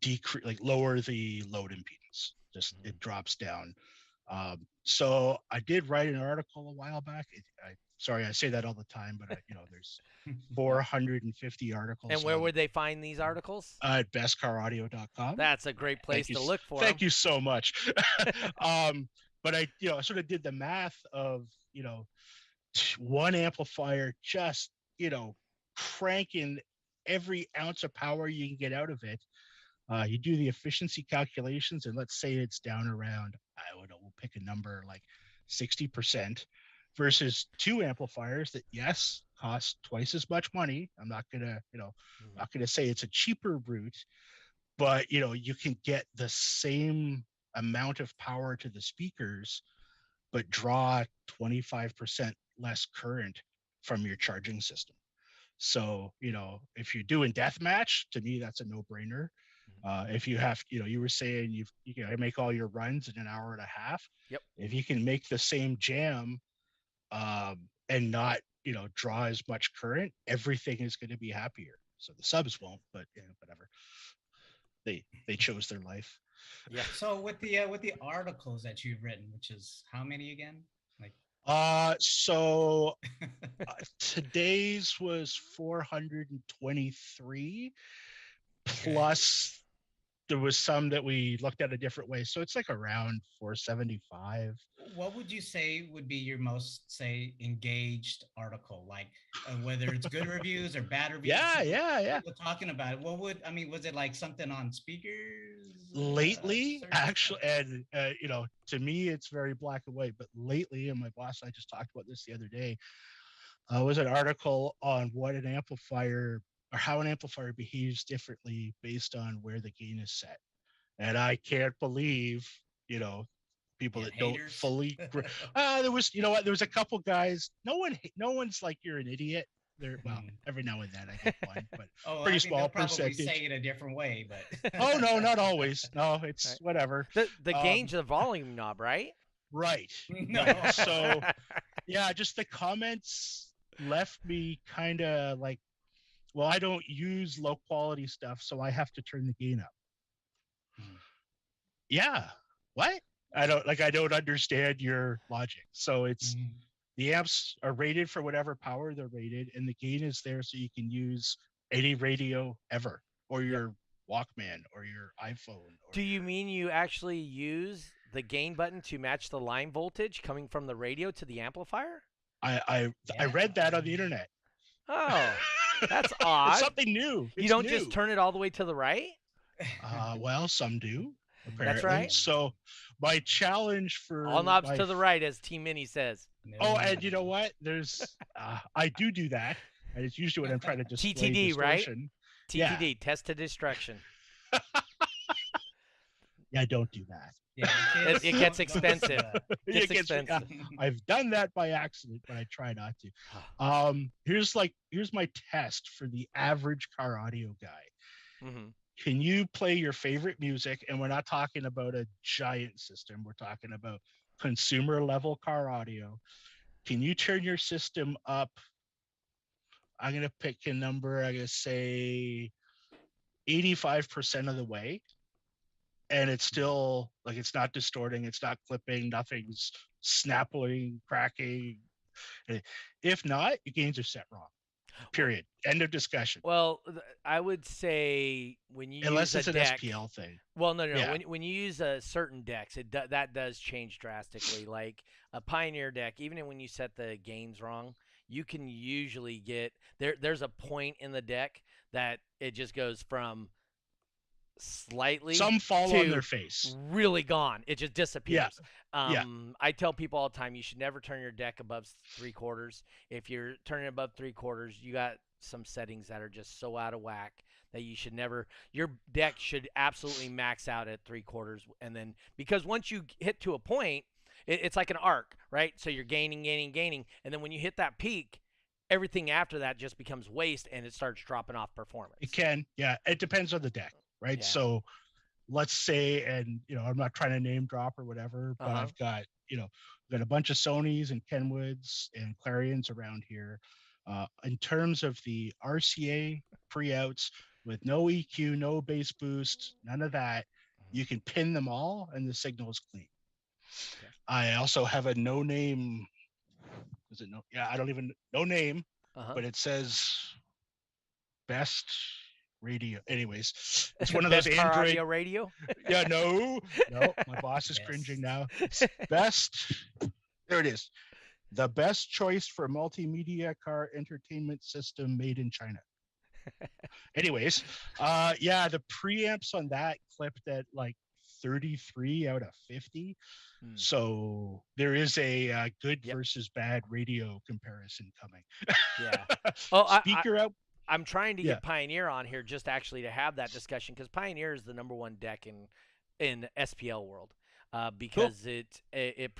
decrease, like lower the load impedance, just it drops down. So I did write an article a while back. Sorry, I say that all the time, but there's 450 articles. And where would they find these articles? At BestCarAudio.com. That's a great place to look for. Thank you so much. But I, sort of did the math of, one amplifier just, cranking every ounce of power you can get out of it. You do the efficiency calculations, and let's say it's down around, I don't know, we'll pick a number like 60%, versus 2 amplifiers that, yes, cost twice as much money. I'm not gonna, not gonna say it's a cheaper route, but you can get the same amount of power to the speakers, but draw 25% less current from your charging system. So, if you're doing deathmatch, to me, that's a no-brainer. If you have, you were saying you can make all your runs in an hour and a half. Yep. If you can make the same jam and not, draw as much current, everything is going to be happier. So the subs won't, but whatever. They chose their life. Yeah. So with the articles that you've written, which is how many again? So today's was 423, plus there was some that we looked at a different way. So it's like around 475. What would you say would be your most, say, engaged article? Like whether it's good reviews or bad reviews? Yeah. People talking about it. Was it like something on speakers? Lately, actually, and to me, it's very black and white, but lately, and my boss and I just talked about this the other day, was an article on what an amplifier, or how an amplifier behaves differently based on where the gain is set. And I can't believe, people that don't fully, there was a couple guys, no one's like, you're an idiot. Well, every now and then I get one, but pretty small percentage. Probably say it a different way, but oh no, not always. No, it's right. Whatever. The gain's the volume knob, right? Right. No. So yeah, just the comments left me kind of like, well, I don't use low quality stuff, so I have to turn the gain up. Yeah. What? I don't understand your logic. So it's the amps are rated for whatever power they're rated, and the gain is there so you can use any radio ever, or your Walkman, or your iPhone. Do you mean you actually use the gain button to match the line voltage coming from the radio to the amplifier? I read that on the internet. Oh, that's odd. It's something new. You don't just turn it all the way to the right? Well, some do. Apparently. That's right. So my challenge for all knobs to the right, as T Mini says. Oh, and you know what? There's I do that, and it's usually when I'm trying to display TTD, distortion. Right? TTD, test to destruction. Yeah, don't do that. Yeah, it gets expensive. It gets expensive. I've done that by accident, but I try not to. Here's my test for the average car audio guy. Mm-hmm. Can you play your favorite music? And we're not talking about a giant system. We're talking about consumer level car audio. Can you turn your system up? I'm going to pick a number. I'm going to say 85% of the way. And it's still like, it's not distorting. It's not clipping. Nothing's snapping, cracking. If not, your gains are set wrong. Period. End of discussion. Well, I would say when you Unless use it's a an deck. SPL thing. Well, no. Yeah. When you use certain decks, that does change drastically. Like a Pioneer deck, even when you set the gains wrong, you can usually get there's a point in the deck that it just goes from slightly Some fall on to their face. really gone. It just disappears. Yeah. I tell people all the time, you should never turn your deck above 3/4. If you're turning above 3/4, you got some settings that are just so out of whack that you should never. Your deck should absolutely max out at 3/4, and then because once you hit to a point, it's like an arc, right? So you're gaining, and then when you hit that peak, everything after that just becomes waste, and it starts dropping off performance. It can. Yeah. It depends on the deck, right? Yeah. So let's say, and I'm not trying to name drop or whatever, but I've got, got a bunch of Sonys and Kenwoods and Clarions around here. In terms of the RCA pre-outs with no EQ, no bass boost, none of that, you can pin them all and the signal is clean. Okay. I also have a no name. Is it no? Yeah, I don't even no name, but it says best radio. Anyways, it's one of those Android audio radio. Yeah, no, my boss is cringing now. It's best. There it is. The best choice for multimedia car entertainment system made in China. Anyways, the preamps on that clipped at like 33 out of 50. So there is a good versus bad radio comparison coming. Yeah. Oh, Speaker out. I'm trying to get Pioneer on here just actually to have that discussion because Pioneer is the #1 deck in SPL world because it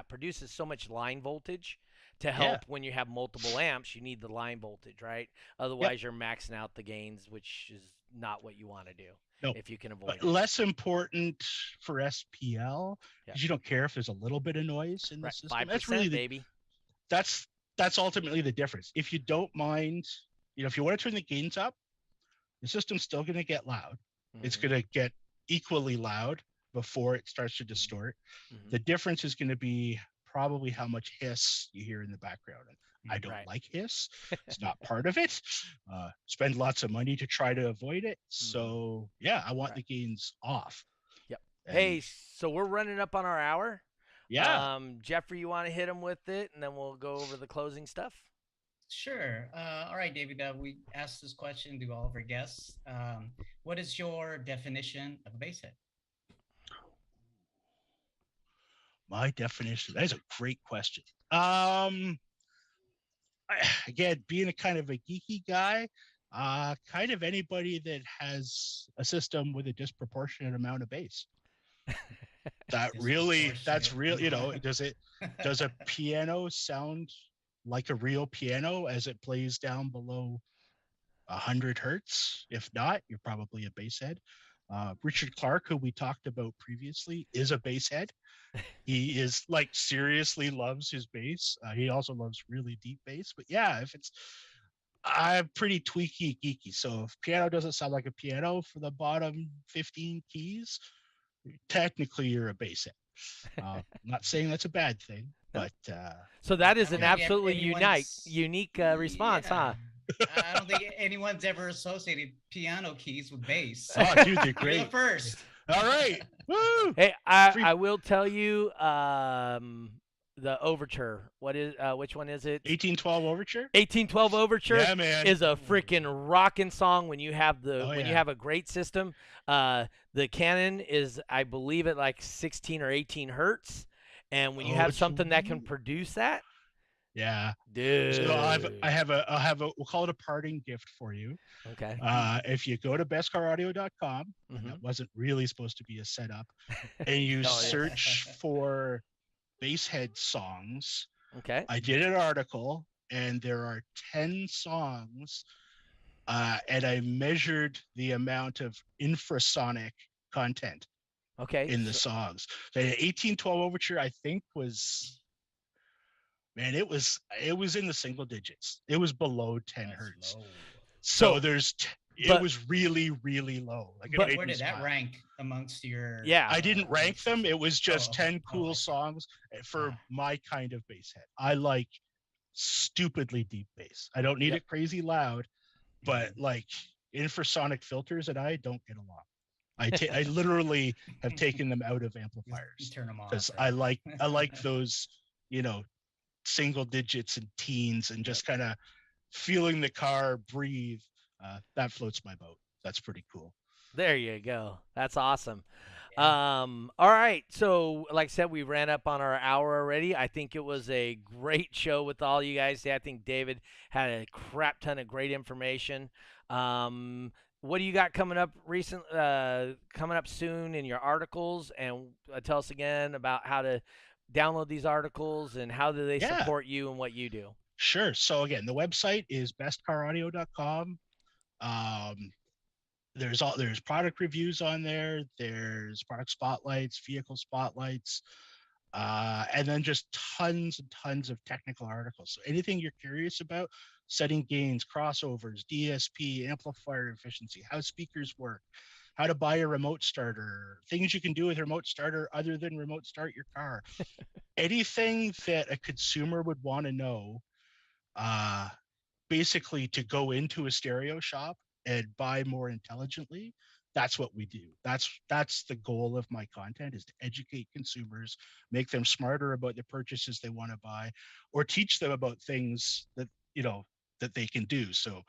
produces so much line voltage to help when you have multiple amps. You need the line voltage, right? Otherwise, you're maxing out the gains, which is not what you want to do. If you can avoid it. Less important for SPL because you don't care if there's a little bit of noise in the system. 5%, that's really baby. That's ultimately the difference. If you don't mind, if you want to turn the gains up, the system's still going to get loud. It's going to get equally loud before it starts to distort. The difference is going to be probably how much hiss you hear in the background. And I don't like hiss. It's not part of it. Spend lots of money to try to avoid it. So I want the gains off. Yep. And hey, so we're running up on our hour. Yeah. Jeffrey, you want to hit him with it, and then we'll go over the closing stuff? Sure. All right, David, we asked this question to all of our guests. What is your definition of a bass head? My definition, that is a great question. Again, being a kind of a geeky guy, kind of anybody that has a system with a disproportionate amount of bass. That's real, does a piano sound like a real piano as it plays down below 100 hertz? If not, you're probably a bass head. Richard Clark, who we talked about previously, is a bass head. He is seriously loves his bass. He also loves really deep bass. But I'm pretty tweaky geeky. So if piano doesn't sound like a piano for the bottom 15 keys, technically you're a bass head. I'm not saying that's a bad thing, but so that is an absolutely unique response, huh? I don't think anyone's ever associated piano keys with bass. Oh, dude, they're great. You're the first. All right. Woo! Hey, I will tell you the overture. Which one is it? 1812 Overture? 1812 Overture. Yeah, man. Is a freaking rocking song when you have you have a great system. The Canon is, I believe, at like 16 or 18 hertz. And when you have something that can produce that, yeah, dude. So I'll have a we'll call it a parting gift for you. Okay. If you go to BestCarAudio.com, and that wasn't really supposed to be a setup, and you search for basshead songs. Okay. I did an article, and there are 10 songs, and I measured the amount of infrasonic content. Okay. In the songs. The 1812 Overture, I think, was. Man, it was in the single digits. It was below 10 hertz. Low. So it was really, really low. But where did that rank amongst your? Yeah, I didn't rank them. It was just 10 cool songs for my kind of bass head. I like stupidly deep bass. I don't need Yep. it crazy loud, but like infrasonic filters and I don't get along. I literally have taken them out of You amplifiers turn them off, because right? I like those, you know, single digits and teens and just kind of feeling the car breathe. That floats my boat. That's pretty cool. There you go. That's awesome. Yeah. All right. So, like I said, we ran up on our hour already. I think it was a great show with all you guys. I think David had a crap ton of great information. What do you got coming up coming up soon in your articles? And tell us again about how to download these articles and how do they Yeah, support you and what you do. sure. So again, the website is bestcaraudio.com. Um, there's product reviews on there. There's product spotlights, vehicle spotlights, and then just tons and tons of technical articles. So anything you're curious about, setting gains, crossovers, DSP, amplifier efficiency, how speakers work, how to buy a remote starter, things you can do with a remote starter other than remote start your car. Anything that a consumer would want to know, uh, basically to go into a stereo shop and buy more intelligently. That's what we do. That's the goal of my content, is to educate consumers, make them smarter about the purchases they want to buy, or teach them about things that, you know, that they can do. So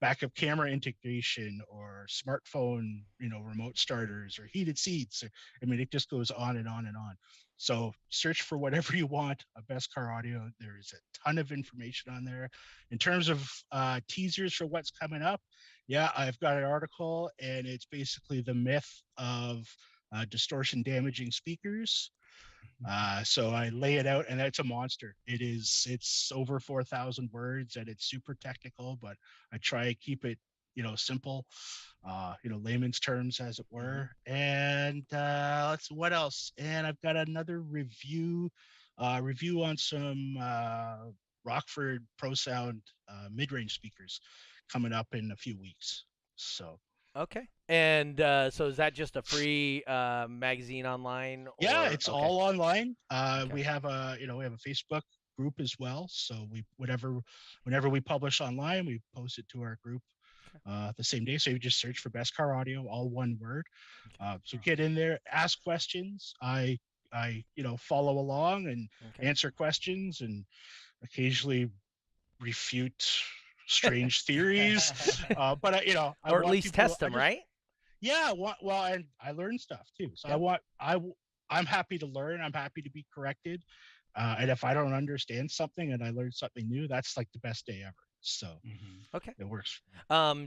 backup camera integration or smartphone, you know, remote starters or heated seats. Or, I mean, it just goes on and on and on. So search for whatever you want, a Best Car Audio. There is a ton of information on there. In terms of teasers for what's coming up, yeah, I've got an article, and it's basically the myth of distortion damaging speakers. So I lay it out, and it's a monster. It's over 4,000 words, and it's super technical, but I try to keep it, you know, simple, you know, layman's terms, as it were. And let's what else? And I've got another review on some Rockford Pro Sound mid-range speakers coming up in a few weeks. So Okay. And so is that just a free magazine online yeah, or it's okay? all online. Okay. We have a, you know, we have a Facebook group as well. So whenever we publish online, we post it to our group the same day. So you just search for Best Car Audio, all one word. So get in there, ask questions. I you know, follow along and Okay. answer questions, and occasionally refute strange theories. But I, you know, I Or at want least people. test them, right? Yeah, well, and I learn stuff too. So Yep. I'm happy to learn. I'm happy to be corrected. And if I don't understand something and I learn something new, that's like the best day ever. So Okay. it works.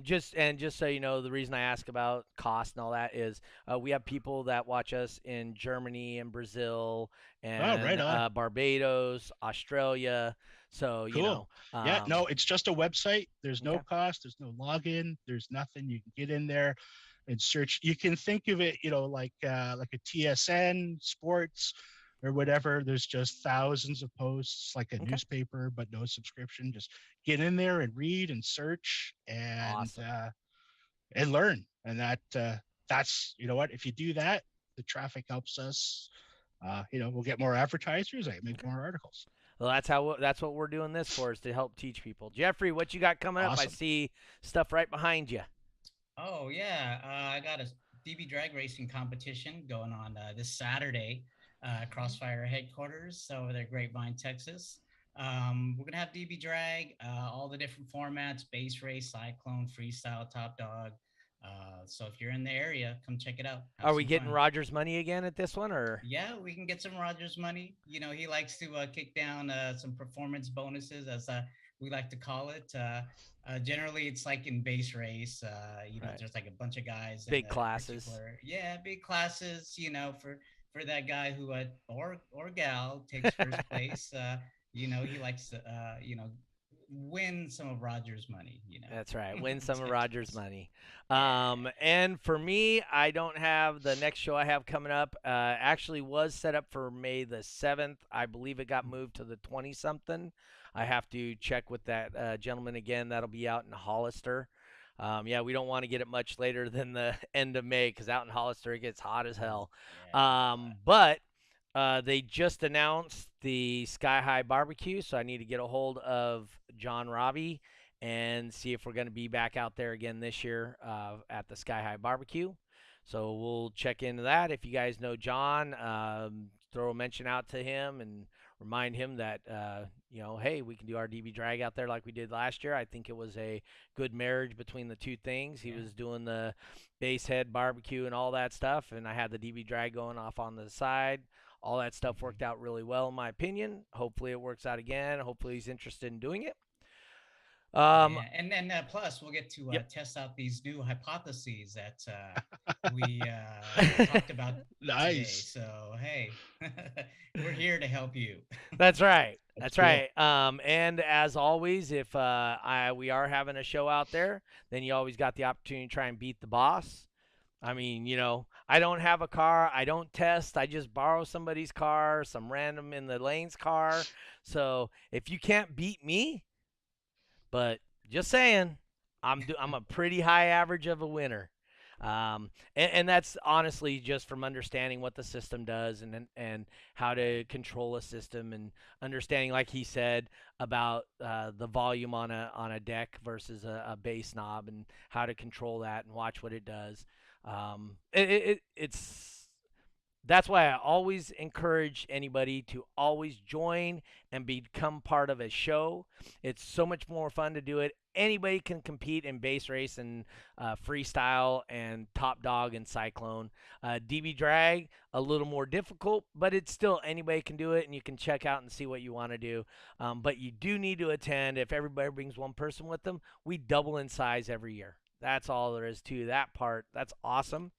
Just so you know, the reason I ask about cost and all that is we have people that watch us in Germany and Brazil Oh, and right on. Barbados, Australia. So Cool. Yeah, no, it's just a website. There's no okay. cost. There's no login. There's nothing. You can get in there and search. You can think of it, you know, like a TSN sports or whatever. There's just thousands of posts, like a Okay. newspaper, but no subscription. Just get in there and read and search Awesome. and learn. And that's, you know what, if you do that, the traffic helps us. You know, we'll get more advertisers. I make Okay. more articles. Well, that's what we're doing this for, is to help teach people. Jeffrey, what you got coming up? I Awesome. see stuff right behind you. Oh yeah, I got a DB drag racing competition going on this Saturday, Crossfire headquarters over there, Grapevine, Texas. We're gonna have DB drag, all the different formats: base race, cyclone, freestyle, top dog. So if you're in the area, come check it out. Have Are we some getting fun. Rogers money again at this one, or? Yeah, we can get some Rogers money. You know, he likes to kick down some performance bonuses, as we like to call it. Generally, it's like in base race. You know, Right. there's like a bunch of guys Big in the classes. particular, yeah, big classes. You know, for that guy who or gal takes first place. You know, he likes to you know, win some of Rogers' money. You know, That's right. Win some of Takes Rogers' first. money. Yeah. And for me, I don't have the next show I have coming up. Actually, was set up for May the 7th. I believe it got moved to the 20 something. I have to check with that gentleman again. That'll be out in Hollister. Yeah, we don't want to get it much later than the end of May because out in Hollister it gets hot as hell. Yeah. But they just announced the Sky High Barbecue, so I need to get a hold of John Robbie and see if we're going to be back out there again this year at the Sky High Barbecue. So we'll check into that. If you guys know John, throw a mention out to him and remind him that, hey, we can do our DB drag out there like we did last year. I think it was a good marriage between the two things. He was doing the base head barbecue and all that stuff, and I had the DB drag going off on the side. All that stuff worked out really well, in my opinion. Hopefully it works out again. Hopefully he's interested in doing it. And then plus we'll get to test out these new hypotheses that we talked about today. So hey, we're here to help you. That's right. That's right. And as always, if we are having a show out there, then you always got the opportunity to try and beat the boss. I mean, I don't have a car. I don't test. I just borrow somebody's car, some random in the lane's car. So if you can't beat me, but just saying, I'm a pretty high average of a winner. And that's honestly just from understanding what the system does and how to control a system and understanding, like he said, about the volume on a deck versus a bass knob and how to control that and watch what it does. That's why I always encourage anybody to always join and become part of a show. It's so much more fun to do it. Anybody can compete in bass race and freestyle and top dog and cyclone. DB drag, a little more difficult, but it's still anybody can do it, and you can check out and see what you want to do. But you do need to attend. If everybody brings one person with them, we double in size every year. That's all there is to that part. That's awesome.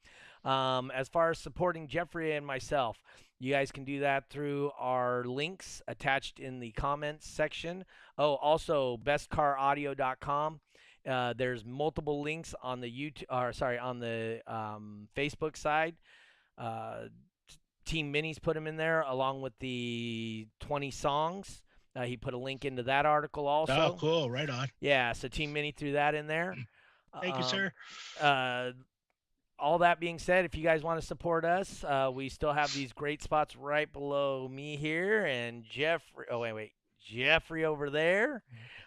As far as supporting Jeffrey and myself, you guys can do that through our links attached in the comments section. Oh, also BestCarAudio.com. There's multiple links on the Facebook side. Team Minnie's put them in there along with the 20 songs. He put a link into that article also. Oh, cool. Right on. Yeah, so Team Minnie threw that in there. Thank you, sir. All that being said, if you guys want to support us, we still have these great spots right below me here and Jeffrey. Oh, wait. Jeffrey over there.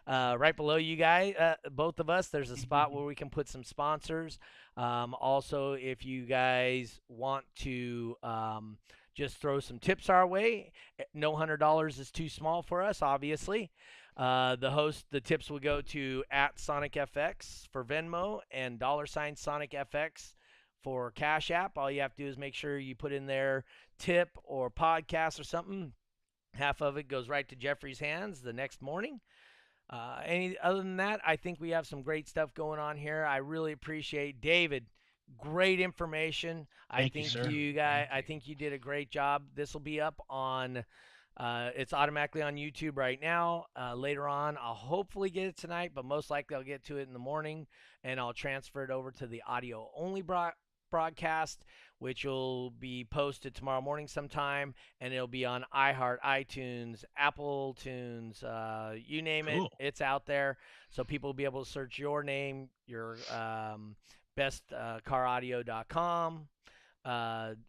Right below you guys, both of us, there's a spot where we can put some sponsors. Also, if you guys want to just throw some tips our way, no $100 is too small for us, obviously. The tips will go to @SonicFX for Venmo and $SonicFX for Cash App. All you have to do is make sure you put in there tip or podcast or something. Half of it goes right to Jeffrey's hands the next morning. Other than that, I think we have some great stuff going on here. I really appreciate David. Great information. I think you did a great job. This will be up on it's automatically on YouTube right now. Later on, I'll hopefully get it tonight, but most likely I'll get to it in the morning, and I'll transfer it over to the audio-only broadcast, which will be posted tomorrow morning sometime, and it'll be on iHeart, iTunes, Apple Tunes, you name it. It's out there, so people will be able to search your name, your BestCarAudio.com.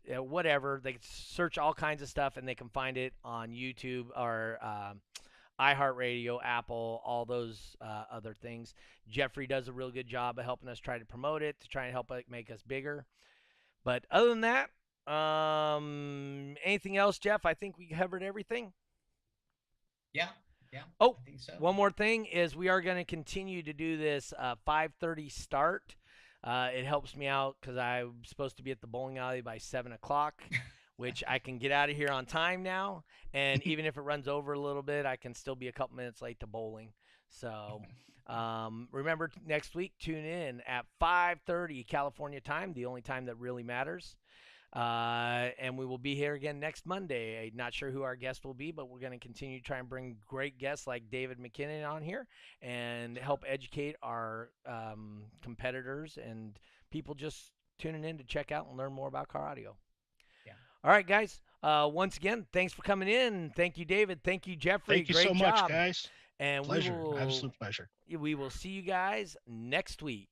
Whatever, they can search all kinds of stuff and they can find it on YouTube or iHeartRadio, Apple, all those other things. Jeffrey does a real good job of helping us try to promote it, to try and help it make us bigger. But other than that, anything else, Jeff? I think we covered everything. Yeah. Oh, I think so. One more thing is we are going to continue to do this 5:30 start. It helps me out because I'm supposed to be at the bowling alley by 7 o'clock, which I can get out of here on time now. And even if it runs over a little bit, I can still be a couple minutes late to bowling. So remember, next week, tune in at 5:30 California time, the only time that really matters. And we will be here again next Monday. Not sure who our guest will be, but we're going to continue to try and bring great guests like David MacKinnon on here and help educate our competitors and people just tuning in to check out and learn more about car audio. Yeah. All right, guys. Once again, thanks for coming in. Thank you, David. Thank you, Jeffrey. Thank you great so job. much, guys. And pleasure. Absolute pleasure. We will see you guys next week.